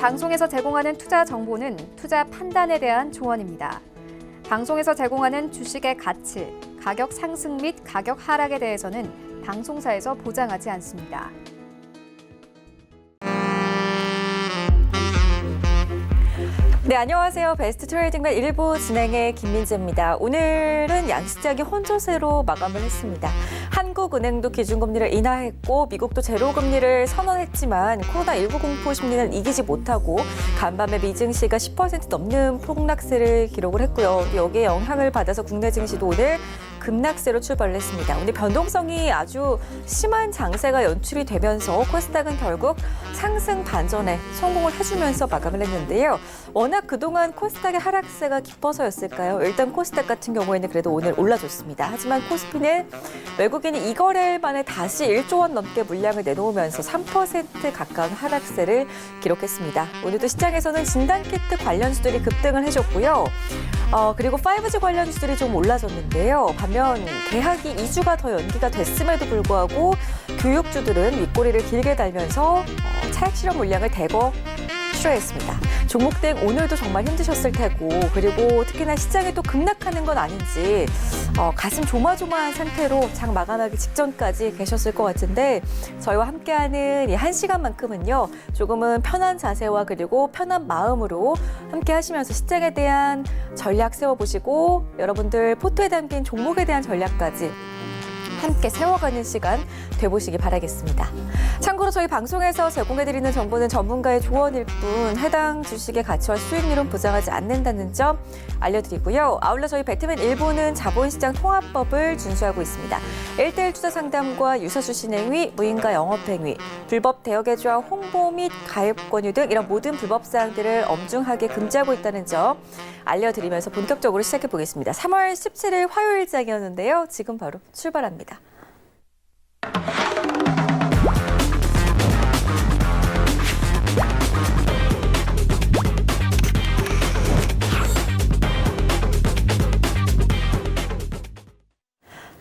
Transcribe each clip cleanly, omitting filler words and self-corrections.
방송에서 제공하는 투자 정보는 투자 판단에 대한 조언입니다. 방송에서 제공하는 주식의 가치, 가격 상승 및 가격 하락에 대해서는 방송사에서 보장하지 않습니다. 네, 안녕하세요. 베스트 트레이딩맨 1부 진행의 김민재입니다. 오늘은 양시장이 혼조세로 마감을 했습니다. 한국은행도 기준금리를 인하했고 미국도 제로금리를 선언했지만 코로나19 공포 심리는 이기지 못하고 간밤에 미증시가 10% 넘는 폭락세를 기록을 했고요. 여기에 영향을 받아서 국내 증시도 오늘 급락세로 출발을 했습니다. 오늘 변동성이 아주 심한 장세가 연출이 되면서 코스닥은 결국 상승 반전에 성공을 해주면서 마감을 했는데요. 워낙 그동안 코스닥의 하락세가 깊어서였을까요? 일단 코스닥 같은 경우에는 그래도 오늘 올라줬습니다. 하지만 코스피는 외국인이 2거래일 만에 다시 1조 원 넘게 물량을 내놓으면서 3% 가까운 하락세를 기록했습니다. 오늘도 시장에서는 진단키트 관련주들이 급등을 해줬고요. 그리고 5G 관련주들이 좀 올라졌는데요. 반면 개학이 2주가 더 연기가 됐음에도 불구하고 교육주들은 윗꼬리를 길게 달면서 차익 실현 물량을 대거 출하했습니다. 종목등 오늘도 정말 힘드셨을 테고 그리고 특히나 시장이 또 급락하는 건 아닌지 가슴 조마조마한 상태로 장 마감하기 직전까지 계셨을 것 같은데 저희와 함께하는 이 1시간만큼은요. 조금은 편한 자세와 그리고 편한 마음으로 함께 하시면서 시장에 대한 전략 세워보시고 여러분들 포트에 담긴 종목에 대한 전략까지 함께 세워가는 시간 돼보시기 바라겠습니다. 참고로 저희 방송에서 제공해드리는 정보는 전문가의 조언일 뿐 해당 주식의 가치와 수익률은 보장하지 않는다는 점 알려드리고요. 아울러 저희 배트맨 일부는 자본시장 통합법을 준수하고 있습니다. 1:1 투자 상담과 유사수 신행위, 무인가 영업행위, 불법 대여계좌 홍보 및 가입 권유 등 이런 모든 불법 사항들을 엄중하게 금지하고 있다는 점 알려드리면서 본격적으로 시작해 보겠습니다. 3월 17일 화요일장이었는데요. 지금 바로 출발합니다.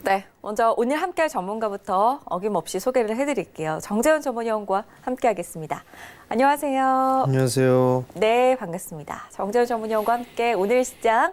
네, 먼저 오늘 함께할 전문가부터 어김없이 소개를 해드릴게요. 정재훈 전문위원과 함께하겠습니다. 안녕하세요. 안녕하세요. 네, 반갑습니다. 정재훈 전문위원과 함께 오늘 시장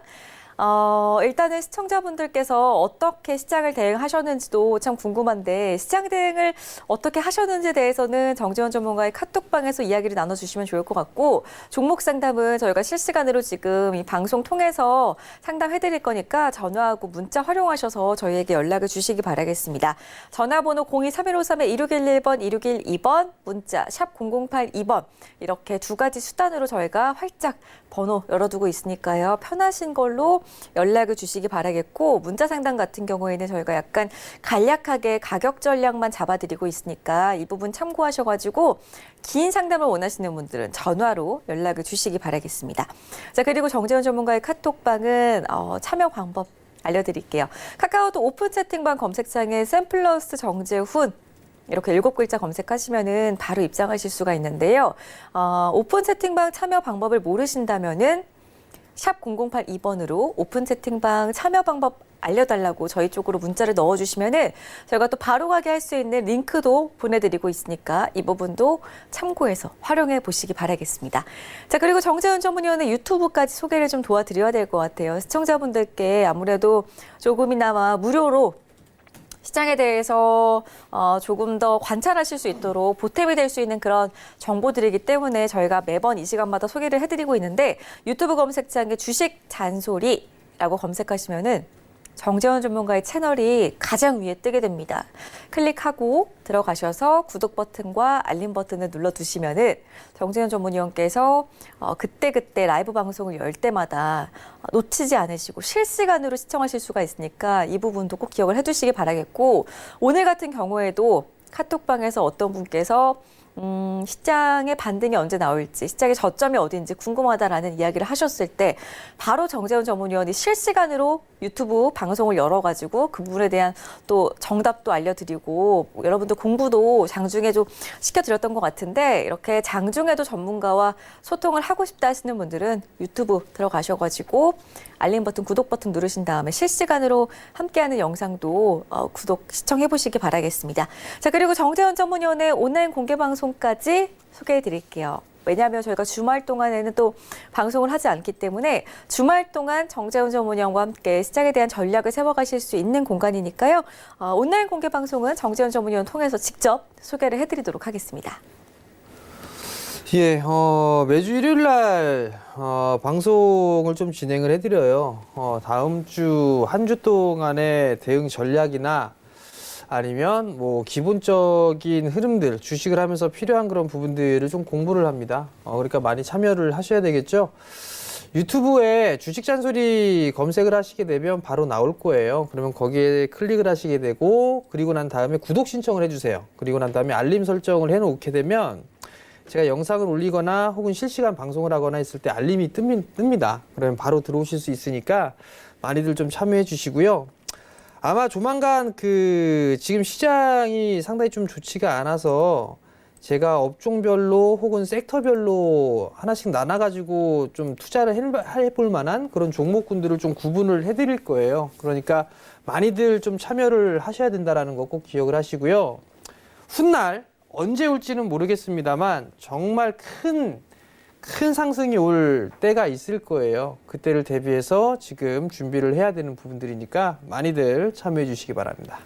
일단은 시청자분들께서 어떻게 시장을 대응하셨는지도 참 궁금한데 시장 대응을 어떻게 하셨는지에 대해서는 정재훈 전문가의 카톡방에서 이야기를 나눠주시면 좋을 것 같고 종목 상담은 저희가 실시간으로 지금 이 방송 통해서 상담해드릴 거니까 전화하고 문자 활용하셔서 저희에게 연락을 주시기 바라겠습니다. 전화번호 023153-2611번, 2612번, 문자 샵 0082번 이렇게 두 가지 수단으로 저희가 활짝 번호 열어두고 있으니까요. 편하신 걸로 연락을 주시기 바라겠고 문자 상담 같은 경우에는 저희가 약간 간략하게 가격 전략만 잡아드리고 있으니까 이 부분 참고하셔가지고 긴 상담을 원하시는 분들은 전화로 연락을 주시기 바라겠습니다. 자, 그리고 정재훈 전문가의 카톡방은 참여 방법 알려드릴게요. 카카오톡 오픈 채팅방 검색창에 샘플러스 정재훈 이렇게 7글자 검색하시면은 바로 입장하실 수가 있는데요. 오픈 채팅방 참여 방법을 모르신다면은 샵 0082번으로 오픈 채팅방 참여 방법 알려달라고 저희 쪽으로 문자를 넣어주시면은 저희가 또 바로 가게 할 수 있는 링크도 보내드리고 있으니까 이 부분도 참고해서 활용해 보시기 바라겠습니다. 자, 그리고 정재훈 전문위원의 유튜브까지 소개를 좀 도와드려야 될 것 같아요. 시청자분들께 아무래도 조금이나마 무료로 시장에 대해서 조금 더 관찰하실 수 있도록 보탬이 될 수 있는 그런 정보들이기 때문에 저희가 매번 이 시간마다 소개를 해드리고 있는데 유튜브 검색창에 주식 잔소리라고 검색하시면은 정재훈 전문가의 채널이 가장 위에 뜨게 됩니다. 클릭하고 들어가셔서 구독 버튼과 알림 버튼을 눌러두시면은 정재훈 전문위원께서 그때그때 라이브 방송을 열 때마다 놓치지 않으시고 실시간으로 시청하실 수가 있으니까 이 부분도 꼭 기억을 해두시기 바라겠고 오늘 같은 경우에도 카톡방에서 어떤 분께서 시장의 반등이 언제 나올지, 시장의 저점이 어딘지 궁금하다라는 이야기를 하셨을 때 바로 정재훈 전문위원이 실시간으로 유튜브 방송을 열어가지고 그 부분에 대한 또 정답도 알려드리고 여러분들 공부도 장중에 좀 시켜드렸던 것 같은데 이렇게 장중에도 전문가와 소통을 하고 싶다 하시는 분들은 유튜브 들어가셔가지고 알림 버튼, 구독 버튼 누르신 다음에 실시간으로 함께하는 영상도 구독, 시청해보시기 바라겠습니다. 자, 그리고 정재훈 전문위원의 오늘 공개 방송까지 소개해드릴게요. 왜냐하면 저희가 주말 동안에는 또 방송을 하지 않기 때문에 주말 동안 정재훈 전문위원과 함께 시장에 대한 전략을 세워가실 수 있는 공간이니까요. 온라인 공개 방송은 정재훈 전문위원 통해서 직접 소개를 해드리도록 하겠습니다. 예, 매주 일요일 날 방송을 좀 진행을 해드려요. 다음 주, 한 주 동안의 대응 전략이나 아니면 뭐 기본적인 흐름들, 주식을 하면서 필요한 그런 부분들을 좀 공부를 합니다. 그러니까 많이 참여를 하셔야 되겠죠. 유튜브에 주식 잔소리 검색을 하시게 되면 바로 나올 거예요. 그러면 거기에 클릭을 하시게 되고, 그리고 난 다음에 구독 신청을 해주세요. 그리고 난 다음에 알림 설정을 해놓게 되면 제가 영상을 올리거나 혹은 실시간 방송을 하거나 했을 때 알림이 뜹니다. 그러면 바로 들어오실 수 있으니까 많이들 좀 참여해 주시고요. 아마 조만간 지금 시장이 상당히 좀 좋지가 않아서 제가 업종별로 혹은 섹터별로 하나씩 나눠가지고 좀 투자를 해볼 만한 그런 종목군들을 좀 구분을 해드릴 거예요. 그러니까 많이들 좀 참여를 하셔야 된다는 거 꼭 기억을 하시고요. 훗날 언제 올지는 모르겠습니다만 정말 큰 상승이 올 때가 있을 거예요. 그때를 대비해서 지금 준비를 해야 되는 부분들이니까 많이들 참여해 주시기 바랍니다.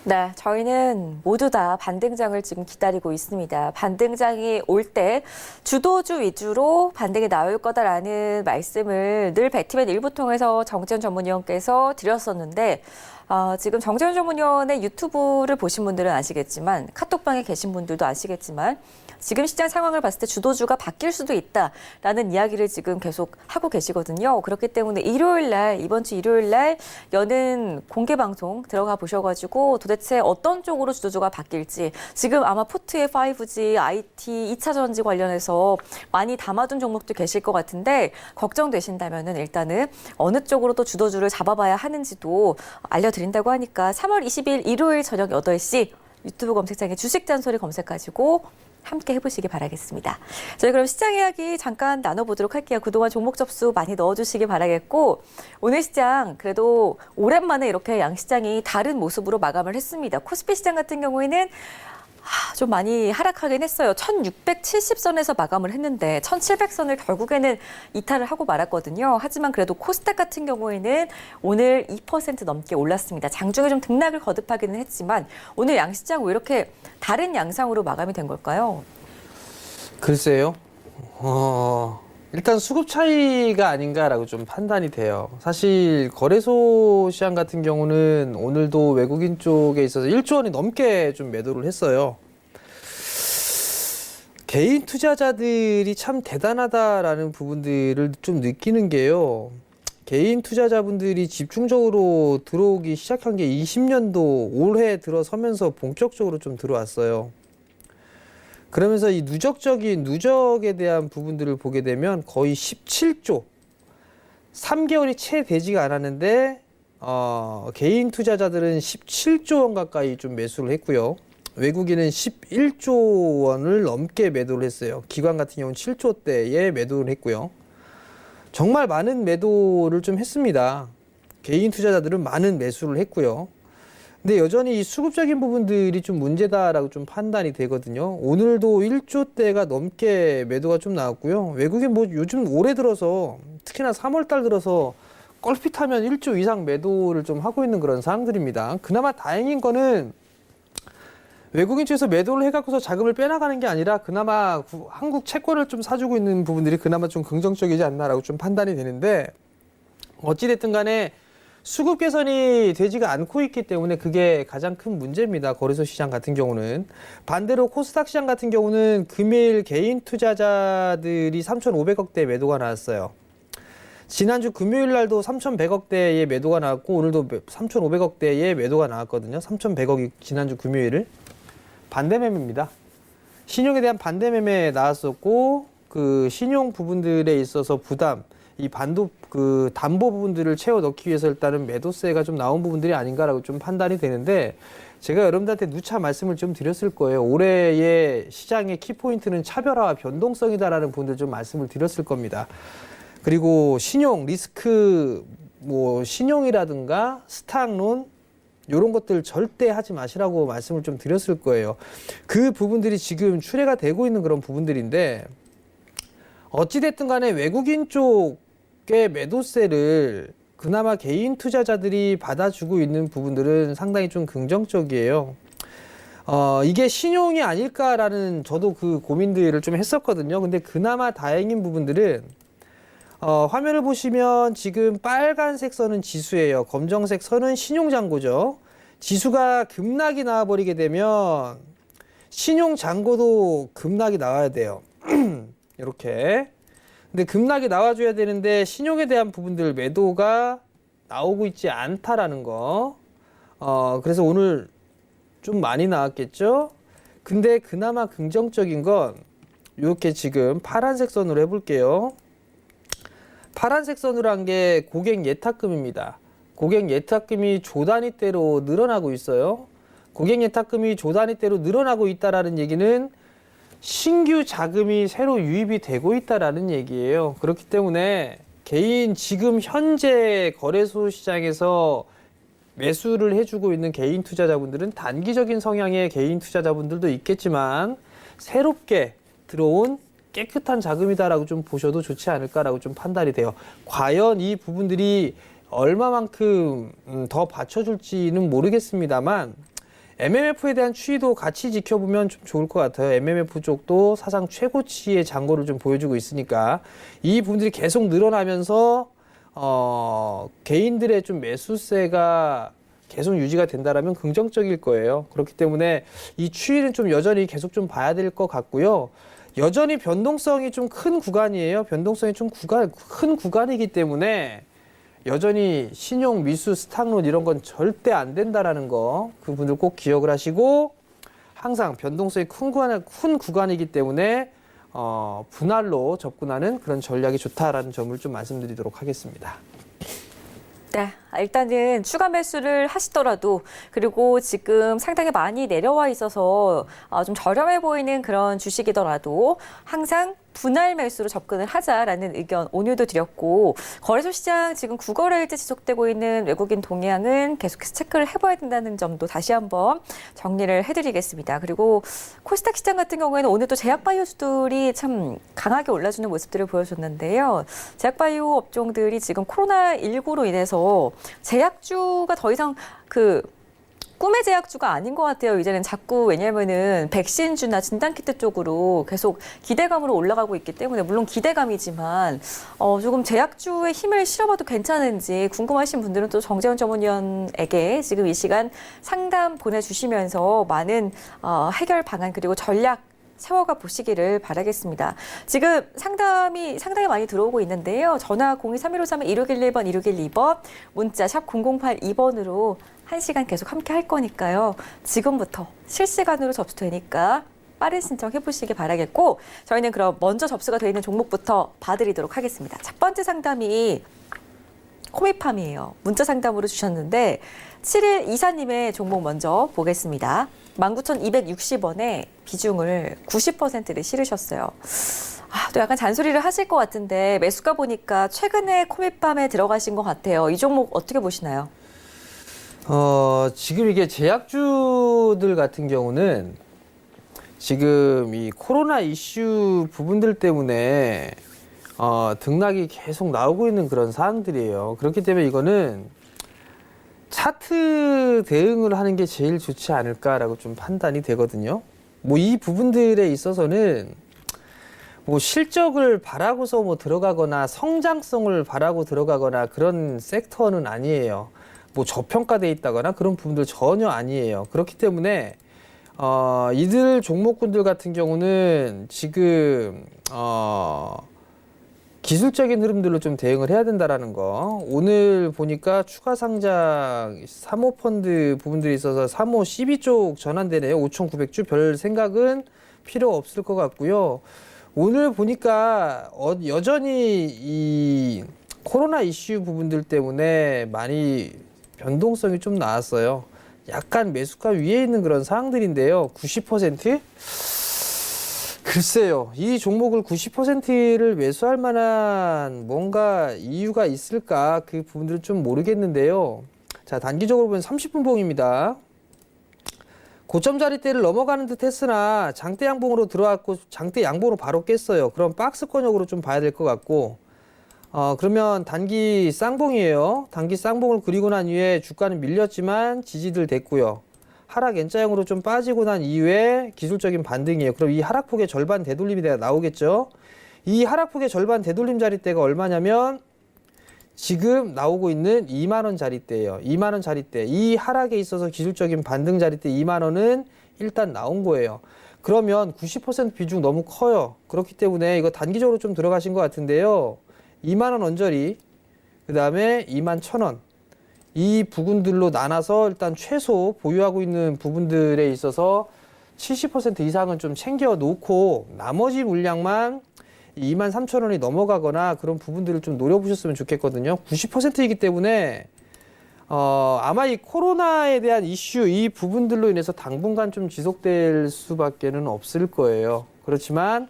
네, 저희는 모두 다 반등장을 지금 기다리고 있습니다. 반등장이 올 때 주도주 위주로 반등이 나올 거다라는 말씀을 늘 배티맨 일부 통해서 정재훈 전문위원께서 드렸었는데 지금 정재훈 전문위원의 유튜브를 보신 분들은 아시겠지만 카톡방에 계신 분들도 아시겠지만 지금 시장 상황을 봤을 때 주도주가 바뀔 수도 있다라는 이야기를 지금 계속 하고 계시거든요. 그렇기 때문에 이번 주 일요일 날 여는 공개 방송 들어가 보셔가지고 도대체 어떤 쪽으로 주도주가 바뀔지 지금 아마 포트의 5G, IT, 2차 전지 관련해서 많이 담아둔 종목도 계실 것 같은데 걱정되신다면은 일단은 어느 쪽으로 또 주도주를 잡아봐야 하는지도 알려드린다고 하니까 3월 20일 일요일 저녁 8시 유튜브 검색창에 주식 잔소리 검색하시고 함께 해보시기 바라겠습니다. 저희 그럼 시장 이야기 잠깐 나눠보도록 할게요. 그동안 종목 접수 많이 넣어주시기 바라겠고 오늘 시장 그래도 오랜만에 이렇게 양시장이 다른 모습으로 마감을 했습니다. 코스피 시장 같은 경우에는 좀 많이 하락하긴 했어요. 1670선에서 마감을 했는데 1700선을 결국에는 이탈을 하고 말았거든요. 하지만 그래도 코스닥 같은 경우에는 오늘 2% 넘게 올랐습니다. 장중에 좀 등락을 거듭하기는 했지만 오늘 양시장 왜 이렇게 다른 양상으로 마감이 된 걸까요? 글쎄요. 일단 수급 차이가 아닌가라고 좀 판단이 돼요. 사실 거래소 시장 같은 경우는 오늘도 외국인 쪽에 있어서 1조 원이 넘게 좀 매도를 했어요. 개인 투자자들이 참 대단하다라는 부분들을 좀 느끼는 게요. 개인 투자자분들이 집중적으로 들어오기 시작한 게 20년도 올해 들어서면서 본격적으로 좀 들어왔어요. 그러면서 이 누적적인 누적에 대한 부분들을 보게 되면 거의 17조, 3개월이 채 되지가 않았는데 개인 투자자들은 17조 원 가까이 좀 매수를 했고요. 외국인은 11조 원을 넘게 매도를 했어요. 기관 같은 경우는 7조대에 매도를 했고요. 정말 많은 매도를 좀 했습니다. 개인 투자자들은 많은 매수를 했고요. 근데 여전히 이 수급적인 부분들이 좀 문제다라고 좀 판단이 되거든요. 오늘도 1조대가 넘게 매도가 좀 나왔고요. 외국인 뭐 요즘 올해 들어서 특히나 3월달 들어서 껄핏하면 1조 이상 매도를 좀 하고 있는 그런 상황들입니다. 그나마 다행인 거는 외국인 쪽에서 매도를 해갖고서 자금을 빼나가는 게 아니라 그나마 한국 채권을 좀 사주고 있는 부분들이 그나마 좀 긍정적이지 않나라고 좀 판단이 되는데 어찌됐든 간에 수급 개선이 되지가 않고 있기 때문에 그게 가장 큰 문제입니다. 거래소 시장 같은 경우는. 반대로 코스닥 시장 같은 경우는 금일 개인 투자자들이 3,500억대 매도가 나왔어요. 지난주 금요일 날도 3,100억대의 매도가 나왔고 오늘도 3,500억대의 매도가 나왔거든요. 3,100억이 지난주 금요일을. 반대 매매입니다. 신용에 대한 반대 매매 나왔었고 그 신용 부분들에 있어서 부담 이 담보 부분들을 채워 넣기 위해서 일단은 매도세가 좀 나온 부분들이 아닌가라고 좀 판단이 되는데 제가 여러분들한테 누차 말씀을 좀 드렸을 거예요. 올해의 시장의 키포인트는 차별화와 변동성이다라는 부분들 좀 말씀을 드렸을 겁니다. 그리고 신용, 리스크, 신용이라든가 스탁론 이런 것들 절대 하지 마시라고 말씀을 좀 드렸을 거예요. 그 부분들이 지금 출해가 되고 있는 그런 부분들인데 어찌됐든 간에 외국인 쪽의 매도세를 그나마 개인 투자자들이 받아주고 있는 부분들은 상당히 좀 긍정적이에요. 이게 신용이 아닐까라는 저도 그 고민들을 좀 했었거든요. 근데 그나마 다행인 부분들은 화면을 보시면 지금 빨간색 선은 지수예요. 검정색 선은 신용잔고죠. 지수가 급락이 나와버리게 되면 신용잔고도 급락이 나와야 돼요. 이렇게. 근데 급락이 나와줘야 되는데 신용에 대한 부분들 매도가 나오고 있지 않다라는 거. 그래서 오늘 좀 많이 나왔겠죠? 근데 그나마 긍정적인 건 이렇게 지금 파란색 선으로 해볼게요. 파란색 선으로 한 게 고객 예탁금입니다. 고객 예탁금이 조 단위대로 늘어나고 있어요. 고객 예탁금이 조 단위대로 늘어나고 있다라는 얘기는 신규 자금이 새로 유입이 되고 있다라는 얘기예요. 그렇기 때문에 개인 지금 현재 거래소 시장에서 매수를 해주고 있는 개인 투자자분들은 단기적인 성향의 개인 투자자분들도 있겠지만 새롭게 들어온 깨끗한 자금이다라고 좀 보셔도 좋지 않을까라고 좀 판단이 돼요. 과연 이 부분들이 얼마만큼 더 받쳐줄지는 모르겠습니다만 MMF에 대한 추이도 같이 지켜보면 좀 좋을 것 같아요. MMF 쪽도 사상 최고치의 잔고를 좀 보여주고 있으니까 이 부분들이 계속 늘어나면서 개인들의 좀 매수세가 계속 유지가 된다라면 긍정적일 거예요. 그렇기 때문에 이 추이는 좀 여전히 계속 좀 봐야 될 것 같고요. 여전히 변동성이 좀 큰 구간이에요. 변동성이 좀 큰 구간이기 때문에 여전히 신용, 미수, 스탁론 이런 건 절대 안 된다라는 거 그분들 꼭 기억을 하시고 항상 변동성이 큰 구간이기 때문에 분할로 접근하는 그런 전략이 좋다라는 점을 좀 말씀드리도록 하겠습니다. 네, 일단은 추가 매수를 하시더라도 그리고 지금 상당히 많이 내려와 있어서 좀 저렴해 보이는 그런 주식이더라도 항상 분할 매수로 접근을 하자라는 의견 오늘도 드렸고 거래소 시장 지금 9거래일째 지속되고 있는 외국인 동향은 계속해서 체크를 해봐야 된다는 점도 다시 한번 정리를 해드리겠습니다. 그리고 코스닥 시장 같은 경우에는 오늘 또 제약바이오주들이 참 강하게 올라주는 모습들을 보여줬는데요. 제약바이오 업종들이 지금 코로나19로 인해서 제약주가 더 이상 꿈의 제약주가 아닌 것 같아요. 이제는 자꾸 왜냐면은 백신주나 진단키트 쪽으로 계속 기대감으로 올라가고 있기 때문에 물론 기대감이지만 조금 제약주의 힘을 실어봐도 괜찮은지 궁금하신 분들은 또 정재훈 전문위원에게 지금 이 시간 상담 보내주시면서 많은 해결 방안 그리고 전략 세워가 보시기를 바라겠습니다. 지금 상담이 상당히 많이 들어오고 있는데요. 전화 023153-1611번, 1612번, 문자 샵 0082번으로 1시간 계속 함께 할 거니까요. 지금부터 실시간으로 접수되니까 빠른 신청해 보시기 바라겠고 저희는 그럼 먼저 접수가 되어 있는 종목부터 봐드리도록 하겠습니다. 첫 번째 상담이 코미팜이에요. 문자 상담으로 주셨는데 7124님의 종목 먼저 보겠습니다. 19,260원에 비중을 90%를 실으셨어요. 또 약간 잔소리를 하실 것 같은데 매수가 보니까 최근에 코미팜에 들어가신 것 같아요. 이 종목 어떻게 보시나요? 지금 이게 제약주들 같은 경우는 지금 이 코로나 이슈 부분들 때문에 등락이 계속 나오고 있는 그런 사항들이에요. 그렇기 때문에 이거는 차트 대응을 하는 게 제일 좋지 않을까라고 좀 판단이 되거든요. 뭐 이 부분들에 있어서는 뭐 실적을 바라고서 뭐 들어가거나 성장성을 바라고 들어가거나 그런 섹터는 아니에요. 뭐 저평가돼 있다거나 그런 부분들 전혀 아니에요. 그렇기 때문에 이들 종목군들 같은 경우는 지금 기술적인 흐름들로 좀 대응을 해야 된다라는 거. 오늘 보니까 추가 상장 사모펀드 부분들이 있어서 사모 CB 쪽 전환되네요. 5,900주 별 생각은 필요 없을 것 같고요. 오늘 보니까 여전히 이 코로나 이슈 부분들 때문에 많이 변동성이 좀 나왔어요. 약간 매수가 위에 있는 그런 사항들인데요. 90%? 글쎄요. 이 종목을 90%를 매수할 만한 뭔가 이유가 있을까? 그 부분들은 좀 모르겠는데요. 자, 단기적으로 보면 30분 봉입니다. 고점 자리대를 넘어가는 듯 했으나 장대 양봉으로 들어왔고 장대 양봉으로 바로 깼어요. 그럼 박스권역으로 좀 봐야 될 것 같고 그러면 단기 쌍봉이에요. 단기 쌍봉을 그리고 난 이후에 주가는 밀렸지만 지지들 됐고요. 하락 N자형으로 좀 빠지고 난 이후에 기술적인 반등이에요. 그럼 이 하락폭의 절반 되돌림이 나오겠죠. 이 하락폭의 절반 되돌림 자리대가 얼마냐면 지금 나오고 있는 2만 원 자리대예요. 2만 원 자리대. 이 하락에 있어서 기술적인 반등 자리대 2만 원은 일단 나온 거예요. 그러면 90% 비중 너무 커요. 그렇기 때문에 이거 단기적으로 좀 들어가신 것 같은데요. 2만 원 언저리, 그 다음에 2만 1,000원. 이 부분들로 나눠서 일단 최소 보유하고 있는 부분들에 있어서 70% 이상은 좀 챙겨 놓고 나머지 물량만 23,000원이 넘어가거나 그런 부분들을 좀 노려보셨으면 좋겠거든요. 90%이기 때문에 아마 이 코로나에 대한 이슈 이 부분들로 인해서 당분간 좀 지속될 수밖에는 없을 거예요. 그렇지만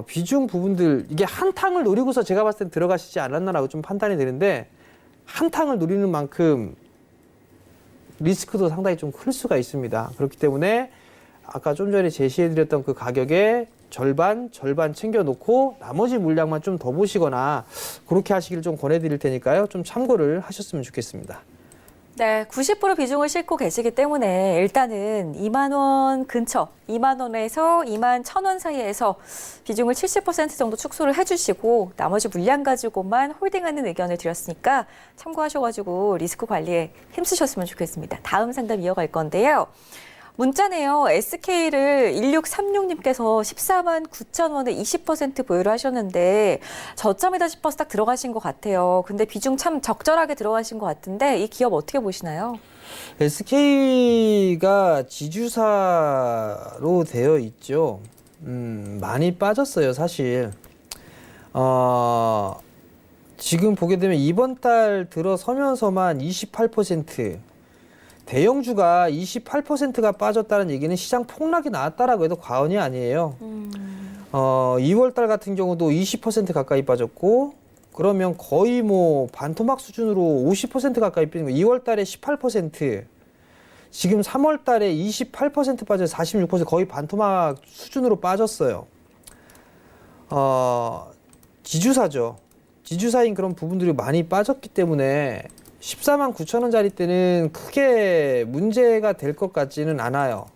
비중 부분들 이게 한탕을 노리고서 제가 봤을 땐 들어가시지 않았나라고 좀 판단이 되는데 한탕을 노리는 만큼 리스크도 상당히 좀 클 수가 있습니다. 그렇기 때문에 아까 좀 전에 제시해드렸던 그 가격에 절반 챙겨놓고 나머지 물량만 좀 더 보시거나 그렇게 하시기를 좀 권해드릴 테니까요. 좀 참고를 하셨으면 좋겠습니다. 네, 90% 비중을 싣고 계시기 때문에 일단은 2만 원 근처, 2만 원에서 2만 1,000원 사이에서 비중을 70% 정도 축소를 해주시고 나머지 물량 가지고만 홀딩하는 의견을 드렸으니까 참고하셔가지고 리스크 관리에 힘쓰셨으면 좋겠습니다. 다음 상담 이어갈 건데요. 문자네요. SK를 1636님께서 14만 9천 원에 20% 보유를 하셨는데 저점이다 싶어서 딱 들어가신 것 같아요. 근데 비중 참 적절하게 들어가신 것 같은데 이 기업 어떻게 보시나요? SK가 지주사로 되어 있죠. 많이 빠졌어요, 사실. 지금 보게 되면 이번 달 들어서면서만 28%, 대형주가 28%가 빠졌다는 얘기는 시장 폭락이 나왔다라고 해도 과언이 아니에요. 2월 달 같은 경우도 20% 가까이 빠졌고, 그러면 거의 뭐 반토막 수준으로 50% 가까이 빠진 거예요. 2월 달에 18%, 지금 3월 달에 28% 빠져서 46% 거의 반토막 수준으로 빠졌어요. 지주사죠. 지주사인 그런 부분들이 많이 빠졌기 때문에 14만 9천 원짜리 때는 크게 문제가 될 것 같지는 않아요.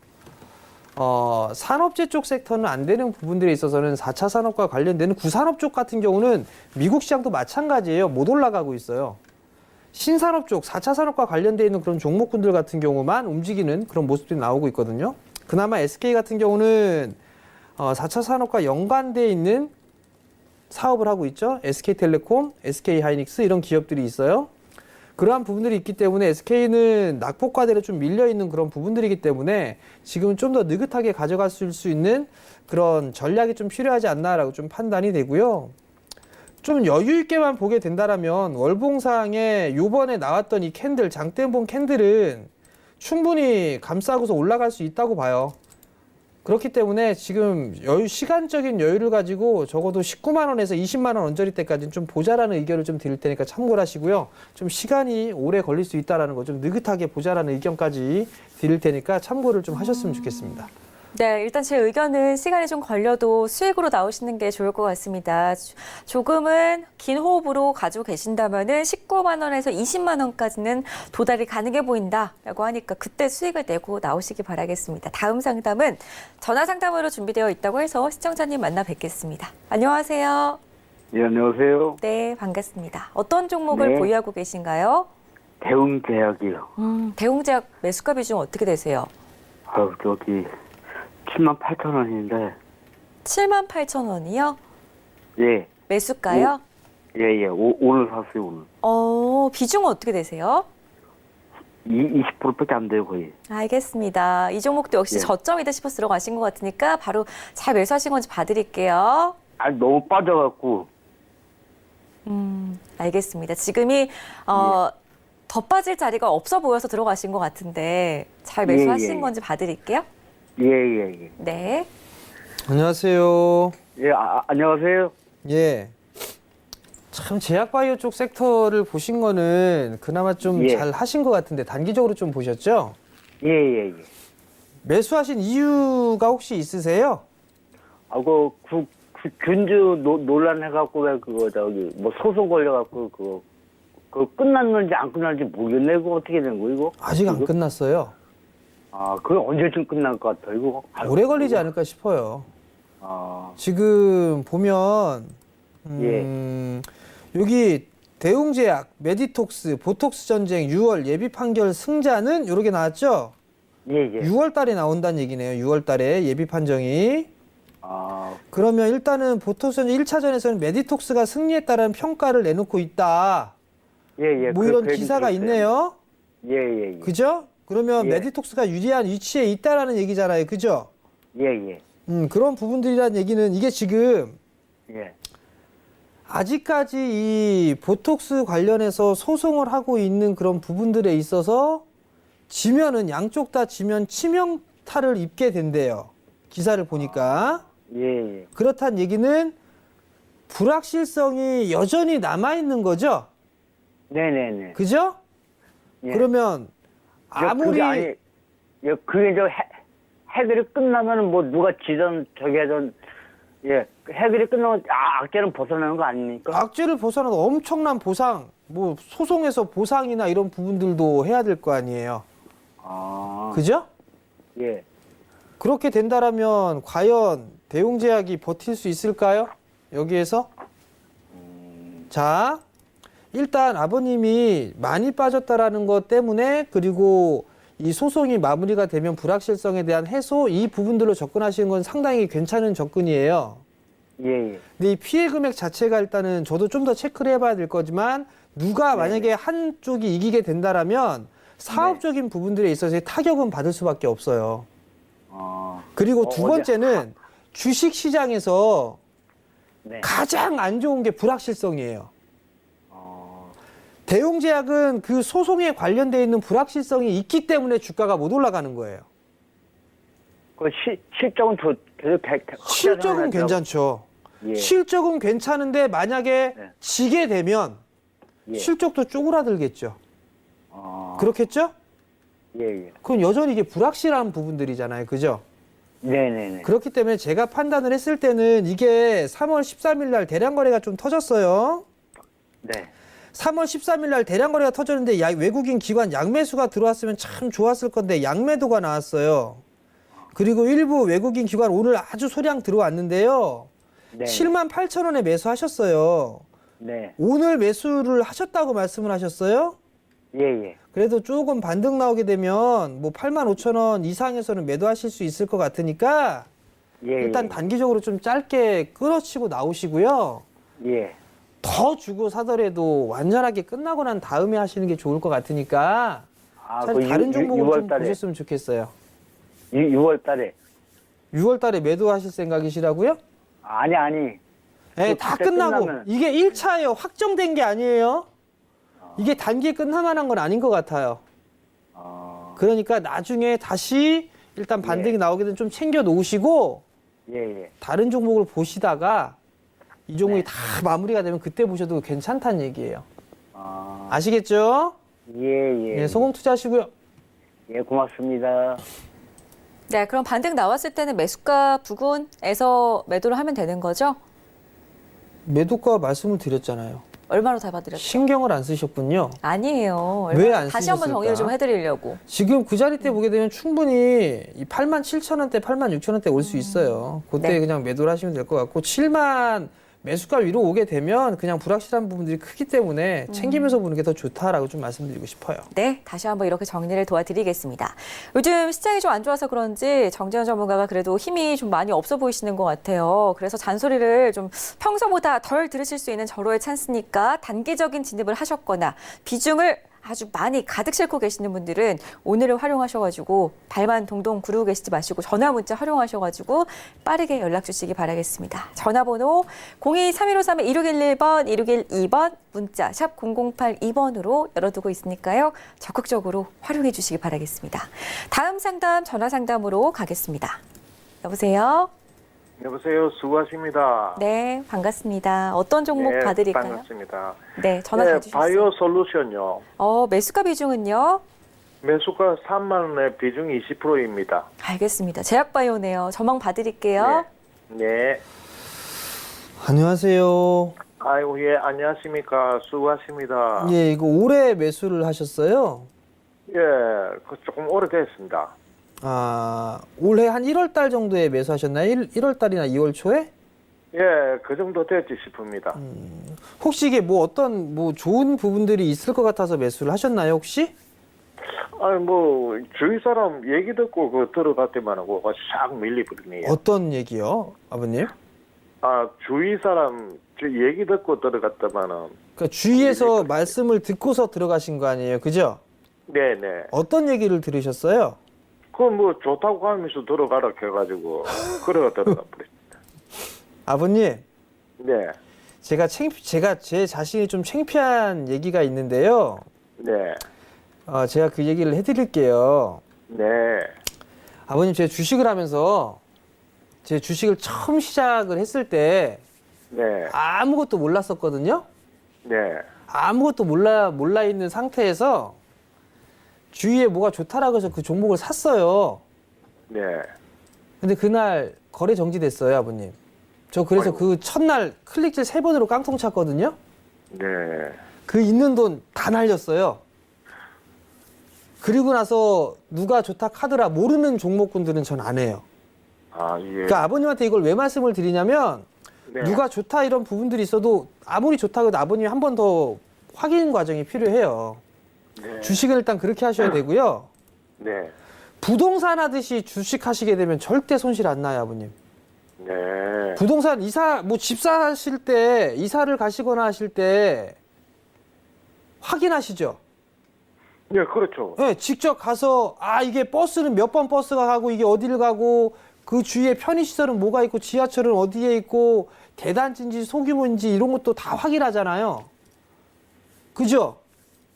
산업재 쪽 섹터는 안 되는 부분들에 있어서는 4차 산업과 관련되는 구산업 쪽 같은 경우는 미국 시장도 마찬가지예요. 못 올라가고 있어요. 신산업 쪽 4차 산업과 관련되어 있는 그런 종목군들 같은 경우만 움직이는 그런 모습들이 나오고 있거든요. 그나마 SK 같은 경우는 4차 산업과 연관되어 있는 사업을 하고 있죠. SK텔레콤, SK하이닉스 이런 기업들이 있어요. 그러한 부분들이 있기 때문에 SK는 낙폭과대로 좀 밀려있는 그런 부분들이기 때문에 지금은 좀 더 느긋하게 가져갈 수 있는 그런 전략이 좀 필요하지 않나라고 좀 판단이 되고요. 좀 여유 있게만 보게 된다라면 월봉상에 요번에 나왔던 이 캔들, 장대봉 캔들은 충분히 감싸고서 올라갈 수 있다고 봐요. 그렇기 때문에 지금 시간적인 여유를 가지고 적어도 19만 원에서 20만 원 언저리 때까지는 좀 보자라는 의견을 좀 드릴 테니까 참고를 하시고요. 좀 시간이 오래 걸릴 수 있다라는 거 좀 느긋하게 보자라는 의견까지 드릴 테니까 참고를 좀 하셨으면 좋겠습니다. 네, 일단 제 의견은 시간이 좀 걸려도 수익으로 나오시는 게 좋을 것 같습니다. 조금은 긴 호흡으로 가지고 계신다면은 19만 원에서 20만 원까지는 도달이 가능해 보인다라고 하니까 그때 수익을 내고 나오시기 바라겠습니다. 다음 상담은 전화 상담으로 준비되어 있다고 해서 시청자님 만나 뵙겠습니다. 안녕하세요. 예, 안녕하세요. 네, 반갑습니다. 어떤 종목을 네. 보유하고 계신가요? 대웅제약이요. 대웅제약 매수가 비중 어떻게 되세요? 저기 78,000원인데. 78,000원이요? 예. 매수가요? 예. 오늘 샀어요, 오늘. 비중은 어떻게 되세요? 20%밖에 안 돼요, 거의. 알겠습니다. 이 종목도 역시 예. 저점이다 싶어서 들어가신 것 같으니까 바로 잘 매수하신 건지 봐드릴게요. 아니, 너무 빠져갖고. 알겠습니다. 지금이 더 빠질 자리가 없어 보여서 들어가신 것 같은데 잘 매수하신 예. 건지 봐드릴게요. 예. 네. 안녕하세요. 예, 안녕하세요. 예. 참 제약바이오 쪽 섹터를 보신 거는 그나마 좀 예. 잘 하신 것 같은데 단기적으로 좀 보셨죠? 예. 매수하신 이유가 혹시 있으세요? 균주 논란 해갖고 왜 그거 저기 뭐 소송 걸려갖고 그거 끝났는지 안 끝났는지 모르겠네. 그거 어떻게 된 거 이거? 아직 안 끝났어요. 그게 언제쯤 끝날 것 같아 이거? 오래 걸리지 않을까 싶어요. 지금 보면 여기 대웅제약, 메디톡스, 보톡스 전쟁 6월 예비 판결 승자는 이렇게 나왔죠? 예. 6월 달에 나온다는 얘기네요. 6월 달에 예비 판정이. 그러면 일단은 보톡스 전쟁 1차전에서는 메디톡스가 승리했다는 평가를 내놓고 있다. 예. 뭐 이런 기사가 있네요. 예. 그죠? 그러면 예. 메디톡스가 유리한 위치에 있다라는 얘기잖아요. 그죠? 예. 그런 부분들이란 얘기는 이게 지금 예. 아직까지 이 보톡스 관련해서 소송을 하고 있는 그런 부분들에 있어서 지면은 양쪽 다 지면 치명타를 입게 된대요. 기사를 보니까. 예. 그렇다는 얘기는 불확실성이 여전히 남아있는 거죠? 네네네. 그죠? 예. 그러면 아무리 그게 저 해결이 끝나면은 뭐 누가 지든 저기 하든 해결이 끝나면 악재는 벗어나는 거 아닙니까? 악재를 벗어나도 엄청난 보상, 뭐 소송에서 보상이나 이런 부분들도 해야 될 거 아니에요. 그죠? 예. 그렇게 된다라면 과연 대웅제약이 버틸 수 있을까요? 여기에서? 자, 일단 아버님이 많이 빠졌다라는 것 때문에 그리고 이 소송이 마무리가 되면 불확실성에 대한 해소 이 부분들로 접근하시는 건 상당히 괜찮은 접근이에요. 예. 근데 이 피해 금액 자체가 일단은 저도 좀 더 체크를 해봐야 될 거지만 누가 만약에 한쪽이 이기게 된다라면 사업적인 부분들에 있어서 타격은 받을 수밖에 없어요. 그리고 두 번째는 주식 시장에서 가장 안 좋은 게 불확실성이에요. 대웅제약은 그 소송에 관련되어 있는 불확실성이 있기 때문에 주가가 못 올라가는 거예요. 그 실적은 계속 실적은 괜찮죠. 예. 실적은 괜찮은데 만약에 지게 되면 실적도 쪼그라들겠죠. 그렇겠죠? 예. 그건 여전히 이게 불확실한 부분들이잖아요. 그죠? 네네네. 그렇기 때문에 제가 판단을 했을 때는 이게 3월 13일 날 대량 거래가 좀 터졌어요. 네. 3월 13일 날 대량 거래가 터졌는데 외국인 기관 양매수가 들어왔으면 참 좋았을 건데 양매도가 나왔어요. 그리고 일부 외국인 기관 오늘 아주 소량 들어왔는데요. 네. 7만 8천 원에 매수하셨어요. 네. 오늘 매수를 하셨다고 말씀을 하셨어요? 예. 그래도 조금 반등 나오게 되면 뭐 8만 5천 원 이상에서는 매도하실 수 있을 것 같으니까 일단 단기적으로 좀 짧게 끌어치고 나오시고요. 예. 더 주고 사더라도 완전하게 끝나고 난 다음에 하시는 게 좋을 것 같으니까 차라리 다른 종목을 좀 보셨으면 좋겠어요. 6월 달에. 6월 달에 매도하실 생각이시라고요? 아니. 네, 다 끝나고 이게 1차예요. 확정된 게 아니에요. 이게 단기에 끝나만한 건 아닌 것 같아요. 그러니까 나중에 다시 일단 반등이 나오게 되면 좀 챙겨 놓으시고 다른 종목을 보시다가 이 종목이 다 마무리가 되면 그때 보셔도 괜찮다는 얘기예요. 아시겠죠? 예, 소금 투자하시고요. 예, 고맙습니다. 네, 그럼 반등 나왔을 때는 매수가 부근에서 매도를 하면 되는 거죠? 매도가 말씀을 드렸잖아요. 얼마로 잡아드렸죠? 신경을 안 쓰셨군요. 아니에요. 왜 안 다시 한번 정리를 좀 해드리려고. 지금 그 자리 때 보게 되면 충분히 이 8만 7천 원대, 8만 6천 원대 올 수 있어요. 그때 그냥 매도를 하시면 될 것 같고 7만 매수가 위로 오게 되면 그냥 불확실한 부분들이 크기 때문에 챙기면서 보는 게 더 좋다라고 좀 말씀드리고 싶어요. 네, 다시 한번 이렇게 정리를 도와드리겠습니다. 요즘 시장이 좀 안 좋아서 그런지 정재현 전문가가 그래도 힘이 좀 많이 없어 보이시는 것 같아요. 그래서 잔소리를 좀 평소보다 덜 들으실 수 있는 절호의 찬스니까 단기적인 진입을 하셨거나 비중을 아주 많이 가득 싣고 계시는 분들은 오늘을 활용하셔가지고 발만 동동 구르고 계시지 마시고 전화 문자 활용하셔가지고 빠르게 연락 주시기 바라겠습니다. 전화번호 02-3153-1611번, 1612번, 문자 샵 0082번으로 열어두고 있으니까요. 적극적으로 활용해 주시기 바라겠습니다. 다음 상담 전화 상담으로 가겠습니다. 여보세요? 여보세요. 수고하십니다. 네, 반갑습니다. 어떤 종목 네, 봐드릴까요? 반갑습니다. 네, 전화 잘 주셨어요. 바이오 솔루션요. 매수가 비중은요? 매수가 3만 원에 비중 20%입니다. 알겠습니다. 제약바이오네요. 전망 봐드릴게요. 네. 안녕하세요. 아이고, 예, 안녕하십니까. 수고하십니다. 예, 이거 올해 매수를 하셨어요? 예, 그 조금 오래됐습니다. 아, 올해 한 1월 달 정도에 매수하셨나요? 1월 달이나 2월 초에? 예, 그 정도 됐지 싶습니다. 혹시 이게 뭐 어떤 뭐 좋은 부분들이 있을 것 같아서 매수를 하셨나요, 혹시? 아니, 뭐, 주위 사람 얘기 듣고 그 들어갔더만 하고 싹 밀리버리네요. 어떤 얘기요, 아버님? 아, 주위 사람 얘기 듣고 들어갔더만은, 그러니까 주위에서 말씀을 듣고서 들어가신 거 아니에요, 그죠? 네네. 어떤 얘기를 들으셨어요? 그건 뭐 좋다고 하면서 들어가라 해가지고, 그래가 들어가 버렸습니다. 아버님, 네, 제가 제 자신이 좀 창피한 얘기가 있는데요. 네, 제가 그 얘기를 해드릴게요. 네, 아버님, 제가 주식을 하면서 제 주식을 처음 시작을 했을 때 네, 아무것도 몰랐었거든요. 네, 아무것도 몰라 있는 상태에서 주위에 뭐가 좋다라고 해서 그 종목을 샀어요. 네. 근데 그날 거래 정지됐어요, 아버님. 저 그래서 아이고. 그 첫날 클릭질 3번으로 깡통 찼거든요. 네. 그 있는 돈 다 날렸어요. 그리고 나서 누가 좋다 카드라 모르는 종목군들은 전 안 해요. 아, 예. 그러니까 아버님한테 이걸 왜 말씀을 드리냐면 네. 누가 좋다 이런 부분들이 있어도 아무리 좋다고 해도 아버님이 한 번 더 확인 과정이 필요해요. 네. 주식은 일단 그렇게 하셔야 되고요. 네. 부동산 하듯이 주식 하시게 되면 절대 손실 안 나요, 아버님. 네. 부동산 뭐 집 사실 때, 이사를 가시거나 하실 때 확인하시죠? 네, 그렇죠. 네, 직접 가서, 이게 버스는 몇 번 버스가 가고, 이게 어디를 가고, 그 주위에 편의시설은 뭐가 있고, 지하철은 어디에 있고, 대단지인지 소규모인지 이런 것도 다 확인하잖아요. 그죠?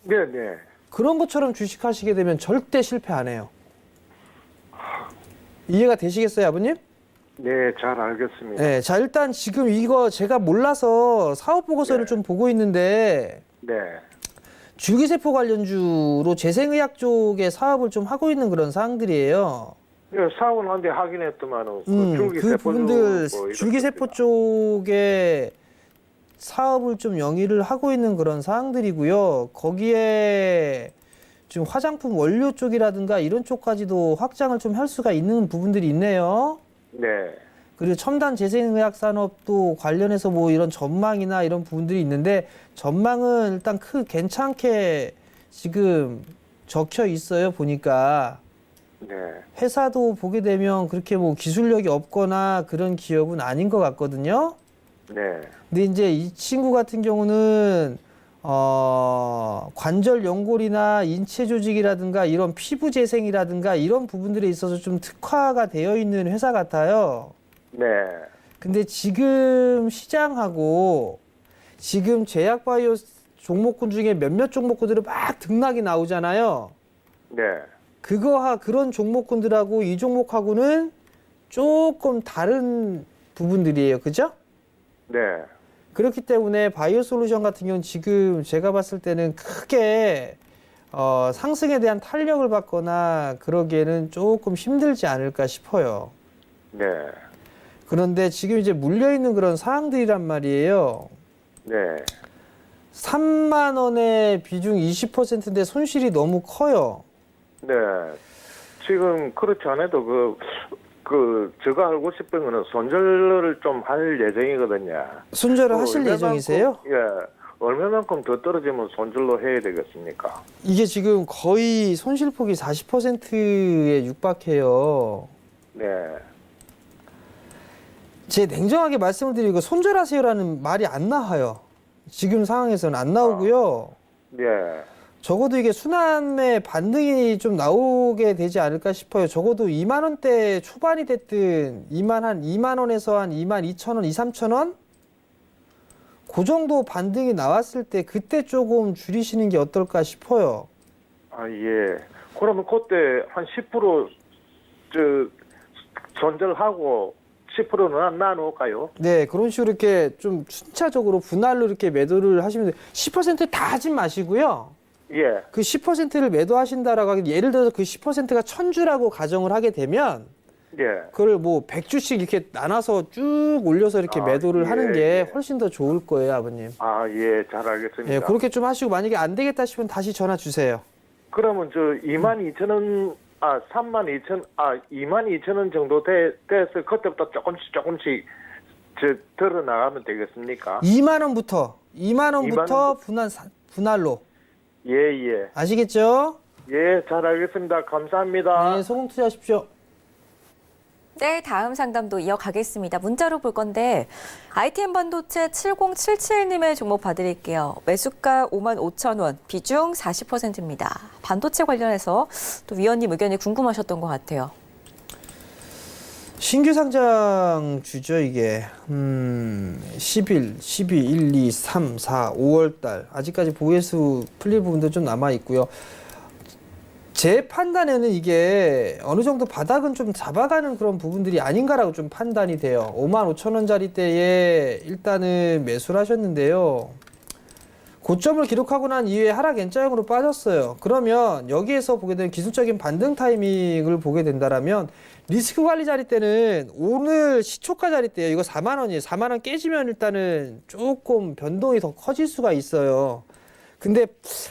네, 네. 그런 것처럼 주식하시게 되면 절대 실패 안 해요. 이해가 되시겠어요, 아버님? 네, 잘 알겠습니다. 네, 자, 일단 지금 이거 제가 몰라서 사업 보고서를 네. 좀 보고 있는데, 네. 줄기세포 관련주로 재생의학 쪽에 사업을 좀 하고 있는 그런 사항들이에요. 예, 사원 한테 확인했더만은 그 부분들 줄기세포 쪽에 사업을 좀 영위를 하고 있는 그런 사항들이고요. 거기에 지금 화장품 원료 쪽이라든가 이런 쪽까지도 확장을 좀 할 수가 있는 부분들이 있네요. 네. 그리고 첨단 재생의학 산업도 관련해서 뭐 이런 전망이나 이런 부분들이 있는데 전망은 일단 괜찮게 지금 적혀 있어요, 보니까. 네. 회사도 보게 되면 그렇게 뭐 기술력이 없거나 그런 기업은 아닌 것 같거든요. 네. 근데 이제 이 친구 같은 경우는 관절 연골이나 인체 조직이라든가 이런 피부 재생이라든가 이런 부분들에 있어서 좀 특화가 되어 있는 회사 같아요. 네. 근데 지금 시장하고 지금 제약바이오 종목군 중에 몇몇 종목군들은 막 등락이 나오잖아요. 네. 그런 종목군들하고 이 종목하고는 조금 다른 부분들이에요. 그죠? 네. 그렇기 때문에 바이오 솔루션 같은 경우는 지금 제가 봤을 때는 크게 상승에 대한 탄력을 받거나 그러기에는 조금 힘들지 않을까 싶어요. 네. 그런데 지금 이제 물려있는 그런 사항들이란 말이에요. 네. 3만 원의 비중 20%인데 손실이 너무 커요. 네. 지금 그렇지 않아도 제가 알고 싶은 거는 손절을 좀 할 예정이거든요. 손절을 하실 예정이세요? 예. 얼마만큼 더 떨어지면 손절로 해야 되겠습니까? 이게 지금 거의 손실폭이 40%에 육박해요. 네. 제 냉정하게 말씀을 드리고 손절하세요라는 말이 안 나와요. 지금 상황에서는 안 나오고요. 네. 적어도 이게 순환매 반등이 좀 나오게 되지 않을까 싶어요. 적어도 2만 원대 초반이 됐든 2만 원에서 한 2만 2천 원, 2, 3천 원? 그 정도 반등이 나왔을 때 그때 조금 줄이시는 게 어떨까 싶어요. 아, 예. 그러면 그때 한 10% 손절하고 10%는 나눠올까요? 네, 그런 식으로 이렇게 좀 순차적으로 분할로 이렇게 매도를 하시면 돼요. 10% 다 하지 마시고요. 예. 그 10%를 매도하신다라고 하기 예를 들어서 그 10%가 1000주라고 가정을 하게 되면 예. 그걸 뭐 100주씩 이렇게 나눠서 쭉 올려서 이렇게 아, 매도를 예, 하는 게 예. 훨씬 더 좋을 거예요, 아버님. 아, 예, 잘 알겠습니다. 예, 그렇게 좀 하시고 만약에 안 되겠다 싶으면 다시 전화 주세요. 그러면 저 22,000원, 22,000원 정도 돼서 그때부터 조금씩 저 들어 나가면 되겠습니까? 2만 원부터 2만 원부터 2만 원. 분할로 예, 예. 아시겠죠? 예, 잘 알겠습니다. 감사합니다. 네, 소금 투자하십시오. 네, 다음 상담도 이어가겠습니다. 문자로 볼 건데 ITM 반도체 7077님의 종목 봐드릴게요. 매수가 55,000원, 비중 40%입니다. 반도체 관련해서 또 위원님 의견이 궁금하셨던 것 같아요. 신규 상장 주죠, 이게. 10일, 12, 1, 2, 3, 4, 5월 달. 아직까지 보유수 풀릴 부분도 좀 남아 있고요. 제 판단에는 이게 어느 정도 바닥은 좀 잡아가는 그런 부분들이 아닌가라고 좀 판단이 돼요. 55,000원짜리 때에 일단은 매수를 하셨는데요. 고점을 기록하고 난 이후에 하락 N자형으로 빠졌어요. 그러면 여기에서 보게 되는 기술적인 반등 타이밍을 보게 된다라면 리스크 관리 자리 때는 오늘 시초가 자리 때요. 이거 4만 원이에요. 4만 원 깨지면 일단은 조금 변동이 더 커질 수가 있어요. 근데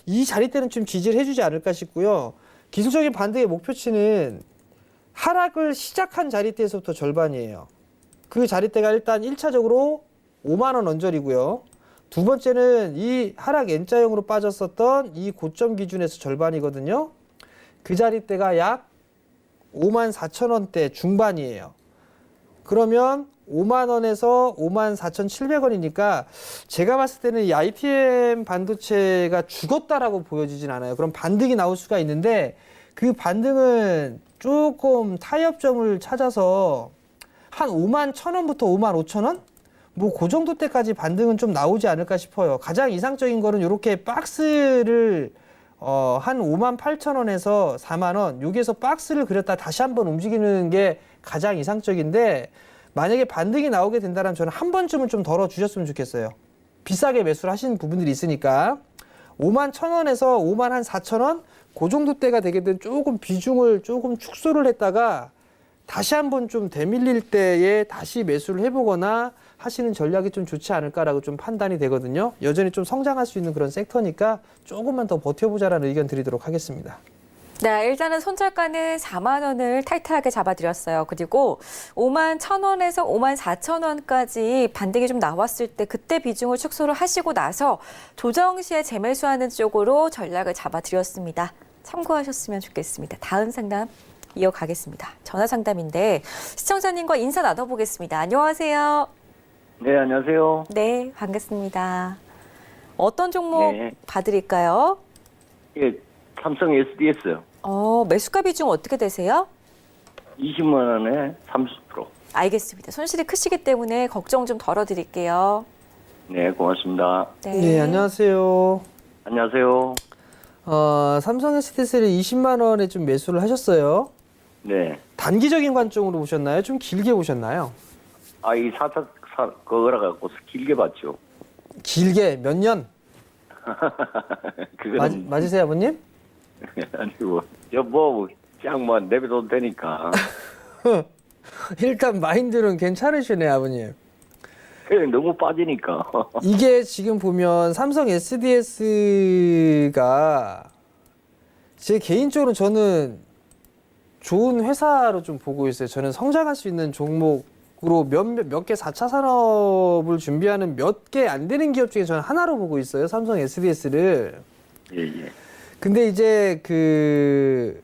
이 자리 때는 좀 지지를 해주지 않을까 싶고요. 기술적인 반등의 목표치는 하락을 시작한 자리대에서부터 절반이에요. 그 자리대가 일단 1차적으로 5만 원 언저리고요. 두 번째는 이 하락 N자형으로 빠졌었던 이 고점 기준에서 절반이거든요. 그 자리대가 약 54,000원대 중반이에요. 그러면 5만 원에서 54,700원이니까 제가 봤을 때는 이 ITM 반도체가 죽었다라고 보여지진 않아요. 그럼 반등이 나올 수가 있는데 그 반등은 조금 타협점을 찾아서 한 5만 1,000원부터 5만 5,000원? 뭐 그 정도 때까지 반등은 좀 나오지 않을까 싶어요. 가장 이상적인 거는 이렇게 박스를 한 5만 8,000원에서 4만 원 여기에서 박스를 그렸다 다시 한번 움직이는 게 가장 이상적인데 만약에 반등이 나오게 된다면 저는 한 번쯤은 좀 덜어주셨으면 좋겠어요. 비싸게 매수를 하시는 부분들이 있으니까 5만 1,000원에서 5만 한 4,000원 그 정도 때가 되게 되면 조금 비중을 조금 축소를 했다가 다시 한번 좀 대밀릴 때에 다시 매수를 해보거나 하시는 전략이 좀 좋지 않을까라고 좀 판단이 되거든요. 여전히 좀 성장할 수 있는 그런 섹터니까 조금만 더 버텨보자라는 의견 드리도록 하겠습니다. 네, 일단은 손절가는 4만 원을 타이트하게 잡아드렸어요. 그리고 5만 1,000원에서 5만 4,000원까지 반등이 좀 나왔을 때 그때 비중을 축소를 하시고 나서 조정 시에 재매수하는 쪽으로 전략을 잡아드렸습니다. 참고하셨으면 좋겠습니다. 다음 상담 이어가겠습니다. 전화 상담인데 시청자님과 인사 나눠보겠습니다. 안녕하세요. 네, 안녕하세요. 네, 반갑습니다. 어떤 종목 네. 봐드릴까요? 예, 삼성 SDS요. 매수가 비중 어떻게 되세요? 20만 원에 30%. 알겠습니다. 손실이 크시기 때문에 걱정 좀 덜어드릴게요. 네, 고맙습니다. 네, 안녕하세요. 안녕하세요. 삼성 SDS를 20만 원에 좀 매수를 하셨어요. 네. 단기적인 관점으로 보셨나요? 좀 길게 보셨나요? 이 그거라 갖고 길게 봤죠. 길게 몇 년? 그거는 맞으세요, 아버님? 아니고 뭐 짱만 내비둬도 되니까. 일단 마인드는 괜찮으시네, 아버님. 그냥 너무 빠지니까. 이게 지금 보면 삼성 SDS가 제 개인적으로 저는 좋은 회사로 좀 보고 있어요. 저는 성장할 수 있는 종목으로 몇 개 4차 산업을 준비하는 몇 개 안 되는 기업 중에 저는 하나로 보고 있어요. 삼성 SDS를. 예, 예. 근데 이제 그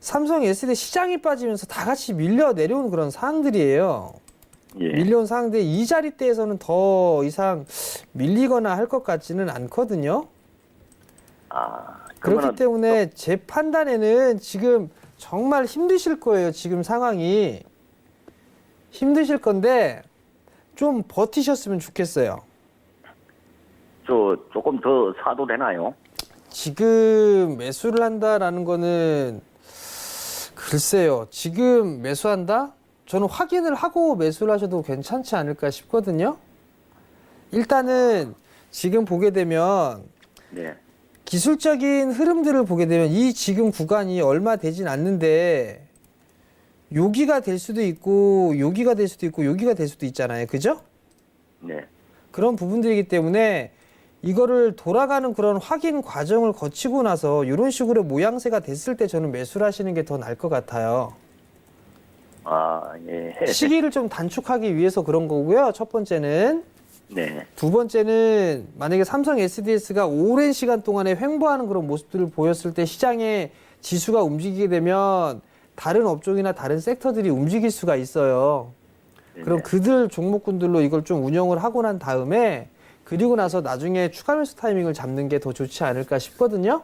삼성 SD 시장이 빠지면서 다 같이 밀려 내려오는 그런 상황들이에요. 예. 밀려온 상황인데 이 자리대에서는 더 이상 밀리거나 할 것 같지는 않거든요. 그렇기 그러면은 때문에 제 판단에는 지금 정말 힘드실 거예요. 지금 상황이 힘드실 건데 좀 버티셨으면 좋겠어요. 조금 더 사도 되나요? 지금 매수를 한다라는 거는 글쎄요. 지금 매수한다? 저는 확인을 하고 매수를 하셔도 괜찮지 않을까 싶거든요. 일단은 지금 보게 되면 네. 기술적인 흐름들을 보게 되면 이 지금 구간이 얼마 되진 않는데 여기가 될 수도 있고 여기가 될 수도 있고 여기가 될 수도 있잖아요. 그죠? 네. 그런 부분들이기 때문에 이거를 돌아가는 그런 확인 과정을 거치고 나서 이런 식으로 모양새가 됐을 때 저는 매수를 하시는 게 더 나을 것 같아요. 아, 예. 시기를 좀 단축하기 위해서 그런 거고요. 첫 번째는. 네. 두 번째는 만약에 삼성 SDS가 오랜 시간 동안에 횡보하는 그런 모습들을 보였을 때 시장의 지수가 움직이게 되면 다른 업종이나 다른 섹터들이 움직일 수가 있어요. 그럼 그들 종목군들로 이걸 좀 운영을 하고 난 다음에 그리고 나서 나중에 추가 매수 타이밍을 잡는 게 더 좋지 않을까 싶거든요.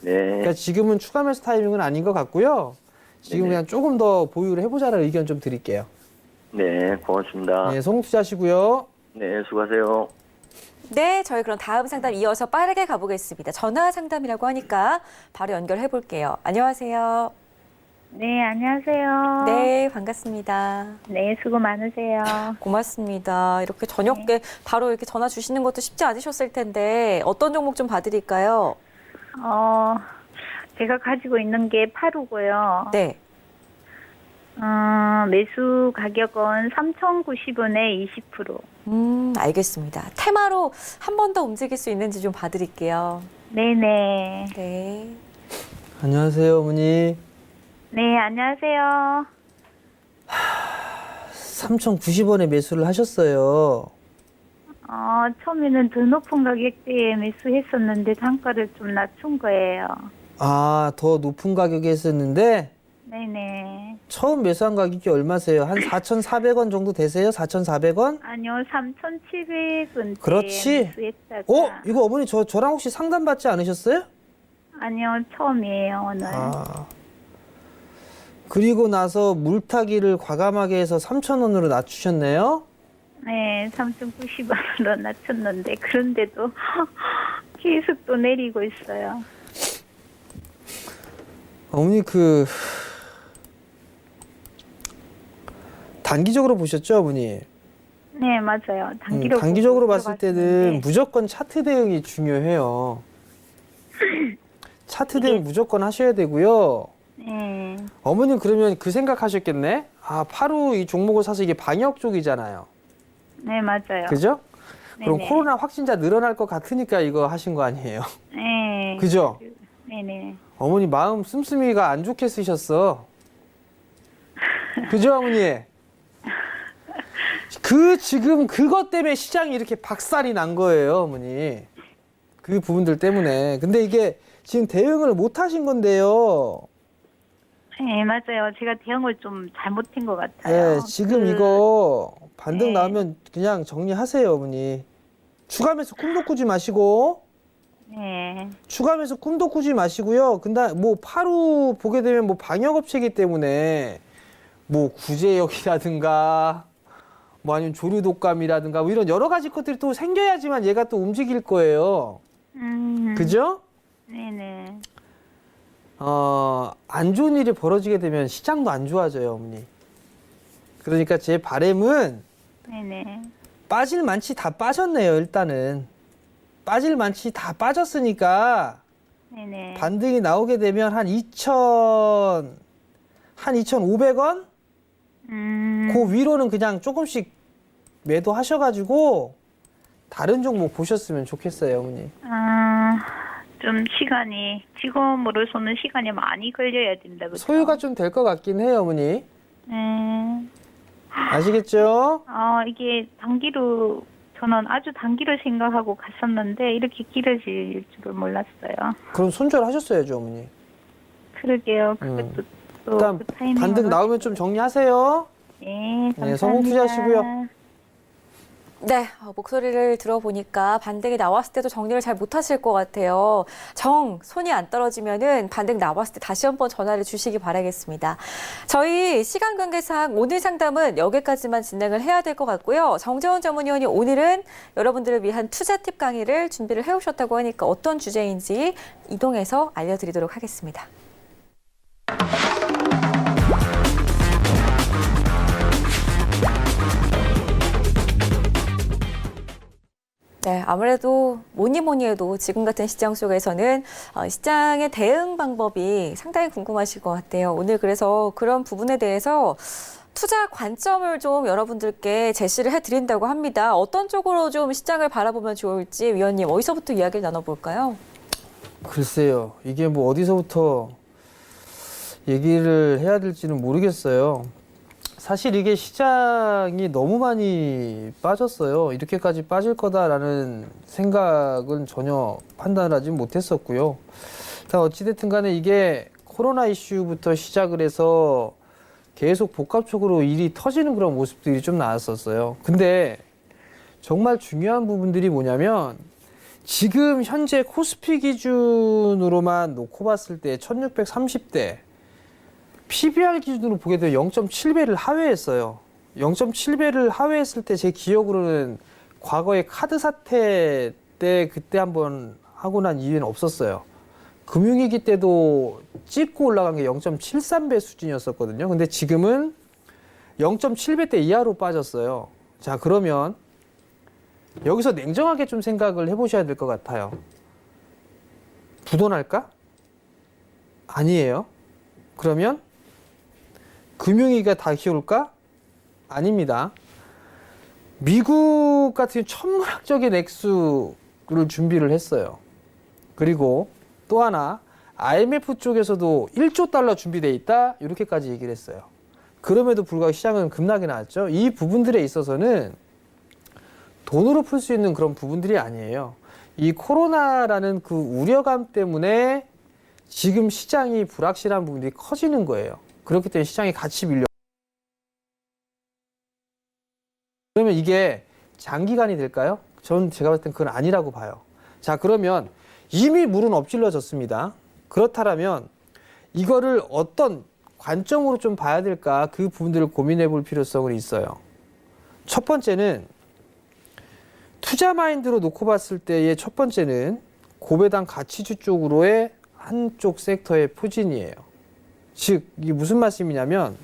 네. 그러니까 지금은 추가 매수 타이밍은 아닌 것 같고요. 지금 네네. 그냥 조금 더 보유를 해보자는 의견 좀 드릴게요. 네, 고맙습니다. 네, 성투자하시고요. 네, 수고하세요. 네, 저희 그럼 다음 상담 이어서 빠르게 가보겠습니다. 전화 상담이라고 하니까 바로 연결해 볼게요. 안녕하세요. 네, 안녕하세요. 네, 반갑습니다. 네, 수고 많으세요. 고맙습니다. 이렇게 저녁에 바로 이렇게 전화 주시는 것도 쉽지 않으셨을 텐데 어떤 종목 좀 봐드릴까요? 제가 가지고 있는 게 8호고요. 네. 매수 가격은 3,090원에 20%. 알겠습니다. 테마로 한 번 더 움직일 수 있는지 좀 봐드릴게요. 네네. 네. 안녕하세요, 어머니. 네, 안녕하세요. 3,090원에 매수를 하셨어요. 처음에는 더 높은 가격대에 매수했었는데 단가를 좀 낮춘 거예요. 아, 더 높은 가격에 했었는데 네네. 처음 매수한 가격이 얼마세요? 한 4,400원 정도 되세요? 4,400원? 아니요, 3,700원대 그렇지. 매수했다가. 이거 어머니 저랑 혹시 상담 받지 않으셨어요? 아니요, 처음이에요, 오늘. 아. 그리고 나서 물타기를 과감하게 해서 3,000원으로 낮추셨네요? 네, 3,090원으로 낮췄는데 그런데도 계속 또 내리고 있어요. 어머니 단기적으로 보셨죠, 어머니? 네, 맞아요. 단기로 단기적으로 보고 봤을 때는 들어갔는데. 무조건 차트 대응이 중요해요. 차트 대응 무조건 하셔야 되고요. 네, 어머님 그러면 그 생각하셨겠네? 아, 8호 이 종목을 사서 이게 방역 쪽이잖아요. 네, 맞아요. 그죠? 그럼 네네. 코로나 확진자 늘어날 것 같으니까 이거 하신 거 아니에요? 네. 그죠? 네네. 어머니 마음 씀씀이가 안 좋게 쓰셨어. 그죠, 어머니? 지금 그것 때문에 시장이 이렇게 박살이 난 거예요, 어머니. 그 부분들 때문에. 근데 이게 지금 대응을 못 하신 건데요. 네, 맞아요. 제가 대응을 좀 잘못한 것 같아요. 네, 지금 이거 반등 네. 나오면 그냥 정리하세요, 어머니. 추가 매수 꿈도 꾸지 마시고, 네. 추가 매수 꿈도 꾸지 마시고요. 근데 뭐 8호 보게 되면 뭐 방역업체이기 때문에 뭐 구제역이라든가 뭐 아니면 조류독감이라든가 뭐 이런 여러 가지 것들이 또 생겨야지만 얘가 또 움직일 거예요. 그죠? 네네. 안 좋은 일이 벌어지게 되면 시장도 안 좋아져요, 어머니. 그러니까 제 바람은 네네. 빠질 만치 다 빠졌네요, 일단은. 빠질 만치 다 빠졌으니까 네네. 반등이 나오게 되면 한 2,500원? 그 위로는 그냥 조금씩 매도하셔가지고 다른 종목 보셨으면 좋겠어요, 어머니. 좀 시간이, 지금으로서는 시간이 많이 걸려야 된다, 그죠? 소요가 좀 될 것 같긴 해요, 어머니. 네. 아시겠죠? 이게 단기로, 저는 아주 단기로 생각하고 갔었는데, 이렇게 길어질 줄을 몰랐어요. 그럼 손절하셨어야죠, 어머니. 그러게요. 그것도 또 일단 그 타이밍을 반등 나오면 좀 정리하세요. 네, 감사합니다. 네, 성공 투자하시고요. 네, 목소리를 들어보니까 반등이 나왔을 때도 정리를 잘 못하실 것 같아요. 손이 안 떨어지면은 반등 나왔을 때 다시 한번 전화를 주시기 바라겠습니다. 저희 시간 관계상 오늘 상담은 여기까지만 진행을 해야 될 것 같고요. 정재원 전문위원이 오늘은 여러분들을 위한 투자 팁 강의를 준비를 해오셨다고 하니까 어떤 주제인지 이동해서 알려드리도록 하겠습니다. 네, 아무래도 뭐니 해도 지금 같은 시장 속에서는 시장의 대응 방법이 상당히 궁금하실 것 같아요. 오늘 그래서 그런 부분에 대해서 투자 관점을 좀 여러분들께 제시를 해드린다고 합니다. 어떤 쪽으로 좀 시장을 바라보면 좋을지 위원님 어디서부터 이야기를 나눠볼까요? 글쎄요. 이게 뭐 어디서부터 얘기를 해야 될지는 모르겠어요. 사실 이게 시장이 너무 많이 빠졌어요. 이렇게까지 빠질 거다라는 생각은 전혀 판단을 하지 못했었고요. 어찌됐든 간에 이게 코로나 이슈부터 시작을 해서 계속 복합적으로 일이 터지는 그런 모습들이 좀 나왔었어요. 근데 정말 중요한 부분들이 뭐냐면 지금 현재 코스피 기준으로만 놓고 봤을 때 1630대 PBR 기준으로 보게 되면 0.7배를 하회했어요. 0.7배를 하회했을 때 제 기억으로는 과거에 카드 사태 때 그때 한번 하고 난 이후에는 없었어요. 금융위기 때도 찍고 올라간 게 0.73배 수준이었었거든요. 근데 지금은 0.7배대 이하로 빠졌어요. 자, 그러면 여기서 냉정하게 좀 생각을 해보셔야 될 것 같아요. 부도날까? 아니에요. 그러면 금융위기가 다 키울까? 아닙니다. 미국 같은 천문학적인 액수를 준비를 했어요. 그리고 또 하나 IMF 쪽에서도 1조 달러 준비돼 있다 이렇게까지 얘기를 했어요. 그럼에도 불구하고 시장은 급락이 나왔죠. 이 부분들에 있어서는 돈으로 풀 수 있는 그런 부분들이 아니에요. 이 코로나라는 그 우려감 때문에 지금 시장이 불확실한 부분들이 커지는 거예요. 그렇기 때문에 시장이 같이 밀려. 그러면 이게 장기간이 될까요? 제가 봤을 땐 그건 아니라고 봐요. 자, 그러면 이미 물은 엎질러졌습니다. 그렇다면 이거를 어떤 관점으로 좀 봐야 될까? 그 부분들을 고민해 볼 필요성은 있어요. 첫 번째는 투자 마인드로 놓고 봤을 때의 첫 번째는 고배당 가치주 쪽으로의 한쪽 섹터의 포진이에요. 즉, 이게 무슨 말씀이냐면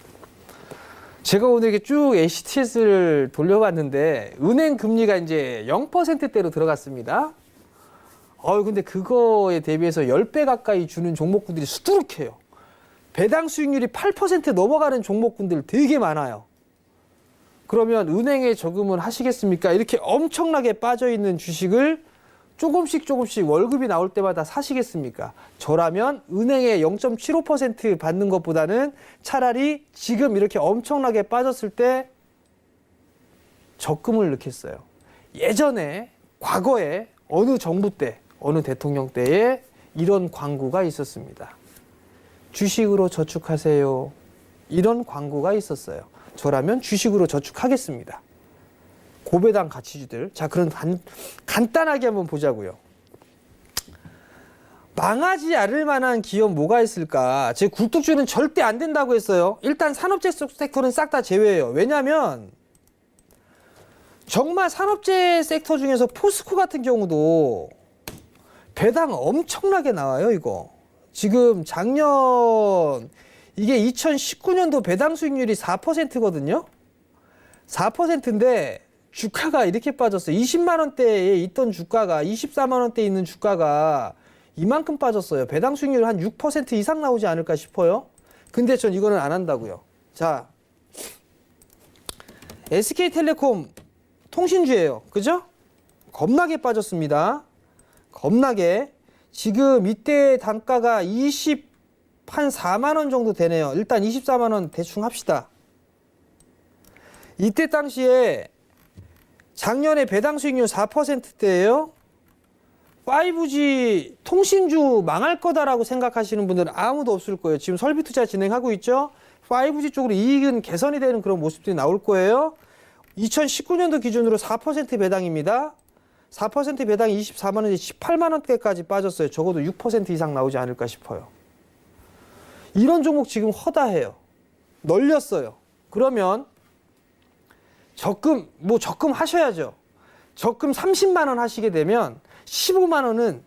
제가 오늘 이렇게 쭉 HTS를 돌려봤는데 은행 금리가 이제 0%대로 들어갔습니다. 근데 그거에 대비해서 10배 가까이 주는 종목군들이 수두룩해요. 배당 수익률이 8% 넘어가는 종목군들 되게 많아요. 그러면 은행에 저금을 하시겠습니까? 이렇게 엄청나게 빠져있는 주식을 조금씩 월급이 나올 때마다 사시겠습니까? 저라면 은행에 0.75% 받는 것보다는 차라리 지금 이렇게 엄청나게 빠졌을 때 적금을 넣겠어요. 예전에 과거에 어느 정부 때 어느 대통령 때에 이런 광고가 있었습니다. 주식으로 저축하세요. 이런 광고가 있었어요. 저라면 주식으로 저축하겠습니다. 고배당 가치주들. 자, 그럼 간단하게 한번 보자고요. 망하지 않을 만한 기업 뭐가 있을까? 제 굴뚝주는 절대 안 된다고 했어요. 일단 산업재 섹터는 싹 다 제외해요. 왜냐하면 정말 산업재 섹터 중에서 포스코 같은 경우도 배당 엄청나게 나와요, 이거. 지금 작년 이게 2019년도 배당 수익률이 4%거든요. 4%인데 주가가 이렇게 빠졌어요. 20만 원대에 있던 주가가 24만 원대에 있는 주가가 이만큼 빠졌어요. 배당 수익률 한 6% 이상 나오지 않을까 싶어요. 근데 전 이거는 안 한다고요. 자, SK텔레콤 통신주예요. 그죠? 겁나게 빠졌습니다. 겁나게. 지금 이때 단가가 한 4만 원 정도 되네요. 일단 24만 원 대충 합시다. 이때 당시에 작년에 배당 수익률 4%대예요. 5G 통신주 망할 거다라고 생각하시는 분들은 아무도 없을 거예요. 지금 설비 투자 진행하고 있죠. 5G 쪽으로 이익은 개선이 되는 그런 모습들이 나올 거예요. 2019년도 기준으로 4% 배당입니다. 4% 배당 24만 원이 18만 원대까지 빠졌어요. 적어도 6% 이상 나오지 않을까 싶어요. 이런 종목 지금 허다해요. 널렸어요. 그러면 적금 하셔야죠. 적금 30만 원 하시게 되면 15만 원은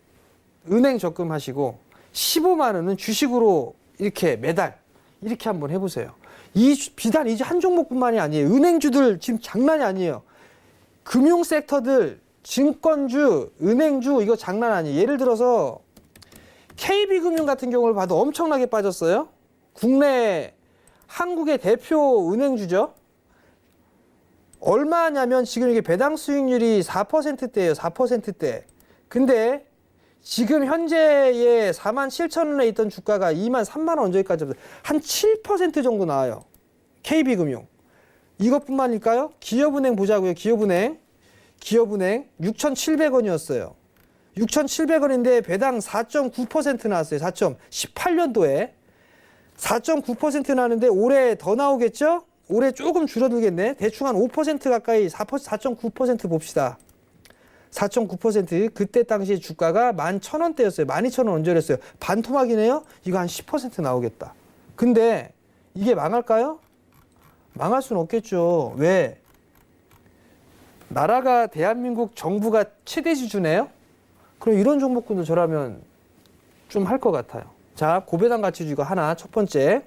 은행 적금 하시고 15만 원은 주식으로 이렇게 매달 이렇게 한번 해보세요. 이 비단 이제 한 종목뿐만이 아니에요. 은행주들 지금 장난이 아니에요. 금융 섹터들 증권주, 은행주 이거 장난 아니에요. 예를 들어서 KB금융 같은 경우를 봐도 엄청나게 빠졌어요. 국내 한국의 대표 은행주죠. 얼마냐면 지금 이게 배당 수익률이 4%대예요. 4%대. 근데 지금 현재의 47,000원에 있던 주가가 23,000원 언저리까지 한 7% 정도 나와요. KB금융. 이것뿐만일까요? 기업은행 보자고요. 기업은행 6,700원이었어요. 6,700원인데 배당 4.9% 나왔어요. 18년도에 4.9% 나는데 올해 더 나오겠죠? 올해 조금 줄어들겠네. 대충 한 5% 가까이 4.9% 봅시다. 4.9% 그때 당시 주가가 11,000원대였어요. 12,000원 언저리였어요. 반토막이네요. 이거 한 10% 나오겠다. 근데 이게 망할까요? 망할 수는 없겠죠. 왜? 나라가 대한민국 정부가 최대 지주네요. 그럼 이런 종목군도 저라면 좀 할 것 같아요. 자, 고배당 가치주 이거 하나 첫 번째.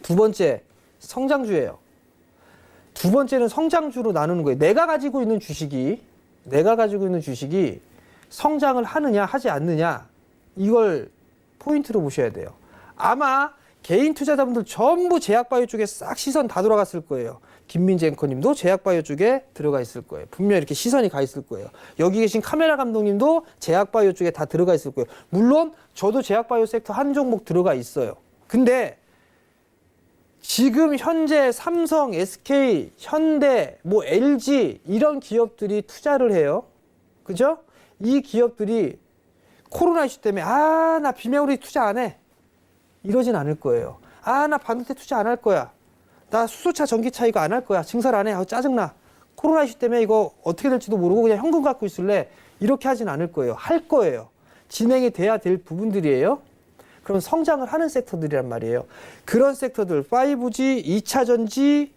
두 번째 성장주예요. 두 번째는 성장주로 나누는 거예요. 내가 가지고 있는 주식이 성장을 하느냐 하지 않느냐 이걸 포인트로 보셔야 돼요. 아마 개인 투자자분들 전부 제약바이오 쪽에 싹 시선 다 돌아갔을 거예요. 김민재 앵커님도 제약바이오 쪽에 들어가 있을 거예요. 분명히 이렇게 시선이 가 있을 거예요. 여기 계신 카메라 감독님도 제약바이오 쪽에 다 들어가 있을 거예요. 물론 저도 제약바이오 섹터 한 종목 들어가 있어요. 근데 지금 현재 삼성, SK, 현대, 뭐 LG 이런 기업들이 투자를 해요. 그죠? 이 기업들이 코로나 이슈 때문에 나 비메모리 투자 안 해. 이러진 않을 거예요. 나 반도체 투자 안 할 거야. 나 수소차, 전기차 이거 안 할 거야. 증설 안 해. 짜증나. 코로나 이슈 때문에 이거 어떻게 될지도 모르고 그냥 현금 갖고 있을래. 이렇게 하진 않을 거예요. 할 거예요. 진행이 돼야 될 부분들이에요. 그럼 성장을 하는 섹터들이란 말이에요. 그런 섹터들 5G, 2차 전지,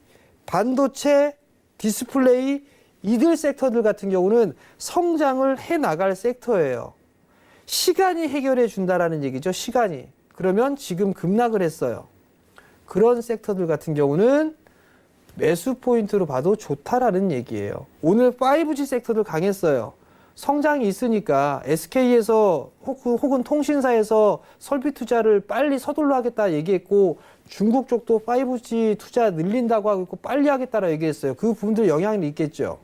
반도체, 디스플레이 이들 섹터들 같은 경우는 성장을 해나갈 섹터예요. 시간이 해결해 준다라는 얘기죠. 시간이. 그러면 지금 급락을 했어요. 그런 섹터들 같은 경우는 매수 포인트로 봐도 좋다라는 얘기예요. 오늘 5G 섹터들 강했어요. 성장이 있으니까 SK에서 혹은 통신사에서 설비 투자를 빨리 서둘러 하겠다 얘기했고 중국 쪽도 5G 투자 늘린다고 하고 있고 빨리 하겠다라고 얘기했어요. 그 부분들 영향이 있겠죠.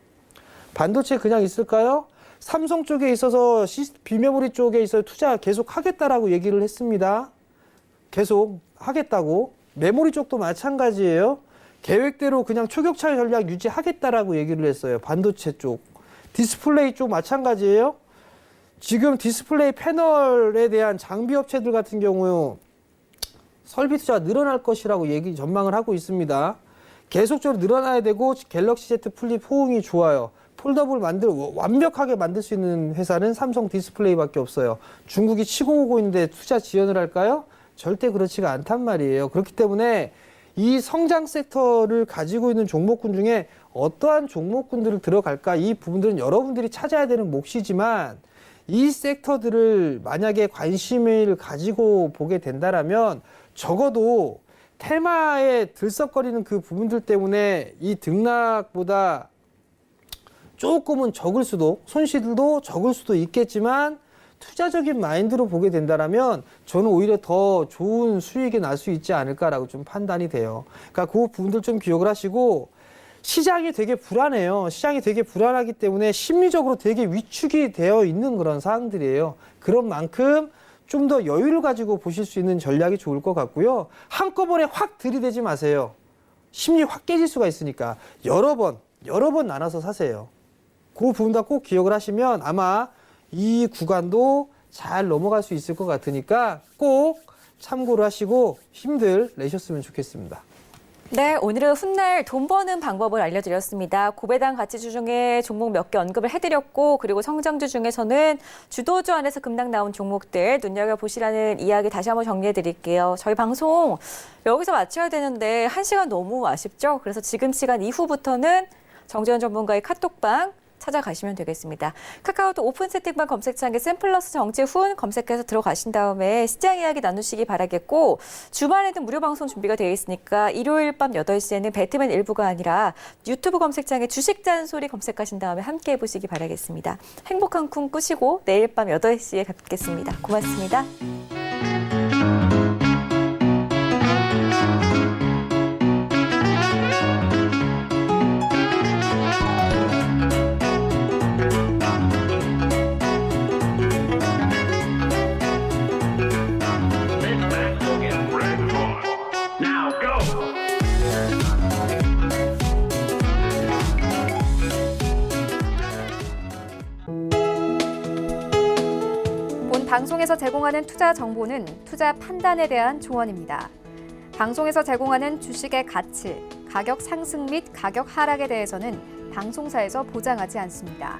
반도체 그냥 있을까요? 삼성 쪽에 있어서 비메모리 쪽에 있어서 투자 계속 하겠다라고 얘기를 했습니다. 계속 하겠다고. 메모리 쪽도 마찬가지예요. 계획대로 그냥 초격차 전략 유지하겠다라고 얘기를 했어요. 반도체 쪽. 디스플레이 쪽 마찬가지예요. 지금 디스플레이 패널에 대한 장비 업체들 같은 경우 설비 투자가 늘어날 것이라고 전망을 하고 있습니다. 계속적으로 늘어나야 되고 갤럭시 Z 플립 호응이 좋아요. 폴더블 완벽하게 만들 수 있는 회사는 삼성 디스플레이밖에 없어요. 중국이 치고 오고 있는데 투자 지연을 할까요? 절대 그렇지가 않단 말이에요. 그렇기 때문에 이 성장 섹터를 가지고 있는 종목군 중에 어떠한 종목군들을 들어갈까 이 부분들은 여러분들이 찾아야 되는 몫이지만 이 섹터들을 만약에 관심을 가지고 보게 된다라면 적어도 테마에 들썩거리는 그 부분들 때문에 이 등락보다 조금은 적을 수도 손실도 적을 수도 있겠지만 투자적인 마인드로 보게 된다라면 저는 오히려 더 좋은 수익이 날 수 있지 않을까라고 좀 판단이 돼요. 그러니까 그 부분들 좀 기억을 하시고 시장이 되게 불안해요. 시장이 되게 불안하기 때문에 심리적으로 되게 위축이 되어 있는 그런 상황들이에요. 그런 만큼 좀 더 여유를 가지고 보실 수 있는 전략이 좋을 것 같고요. 한꺼번에 확 들이대지 마세요. 심리 확 깨질 수가 있으니까 여러 번 나눠서 사세요. 그 부분 다 꼭 기억을 하시면 아마 이 구간도 잘 넘어갈 수 있을 것 같으니까 꼭 참고를 하시고 힘들 내셨으면 좋겠습니다. 네, 오늘은 훗날 돈 버는 방법을 알려드렸습니다. 고배당 가치주 중에 종목 몇 개 언급을 해드렸고 그리고 성장주 중에서는 주도주 안에서 급락 나온 종목들 눈여겨보시라는 이야기 다시 한번 정리해드릴게요. 저희 방송 여기서 마쳐야 되는데 1시간 너무 아쉽죠? 그래서 지금 시간 이후부터는 정재현 전문가의 카톡방 찾아가시면 되겠습니다. 카카오톡 오픈 채팅방 검색창에 샘플러스 정치훈 검색해서 들어가신 다음에 시장 이야기 나누시기 바라겠고 주말에는 무료 방송 준비가 되어 있으니까 일요일 밤 8시에는 배트맨 일부가 아니라 유튜브 검색창에 주식 잔소리 검색하신 다음에 함께 해보시기 바라겠습니다. 행복한 꿈 꾸시고 내일 밤 8시에 뵙겠습니다. 고맙습니다. 본 방송에서 제공하는 투자 정보는 투자 판단에 대한 조언입니다. 방송에서 제공하는 주식의 가치, 가격 상승 및 가격 하락에 대해서는 방송사에서 보장하지 않습니다.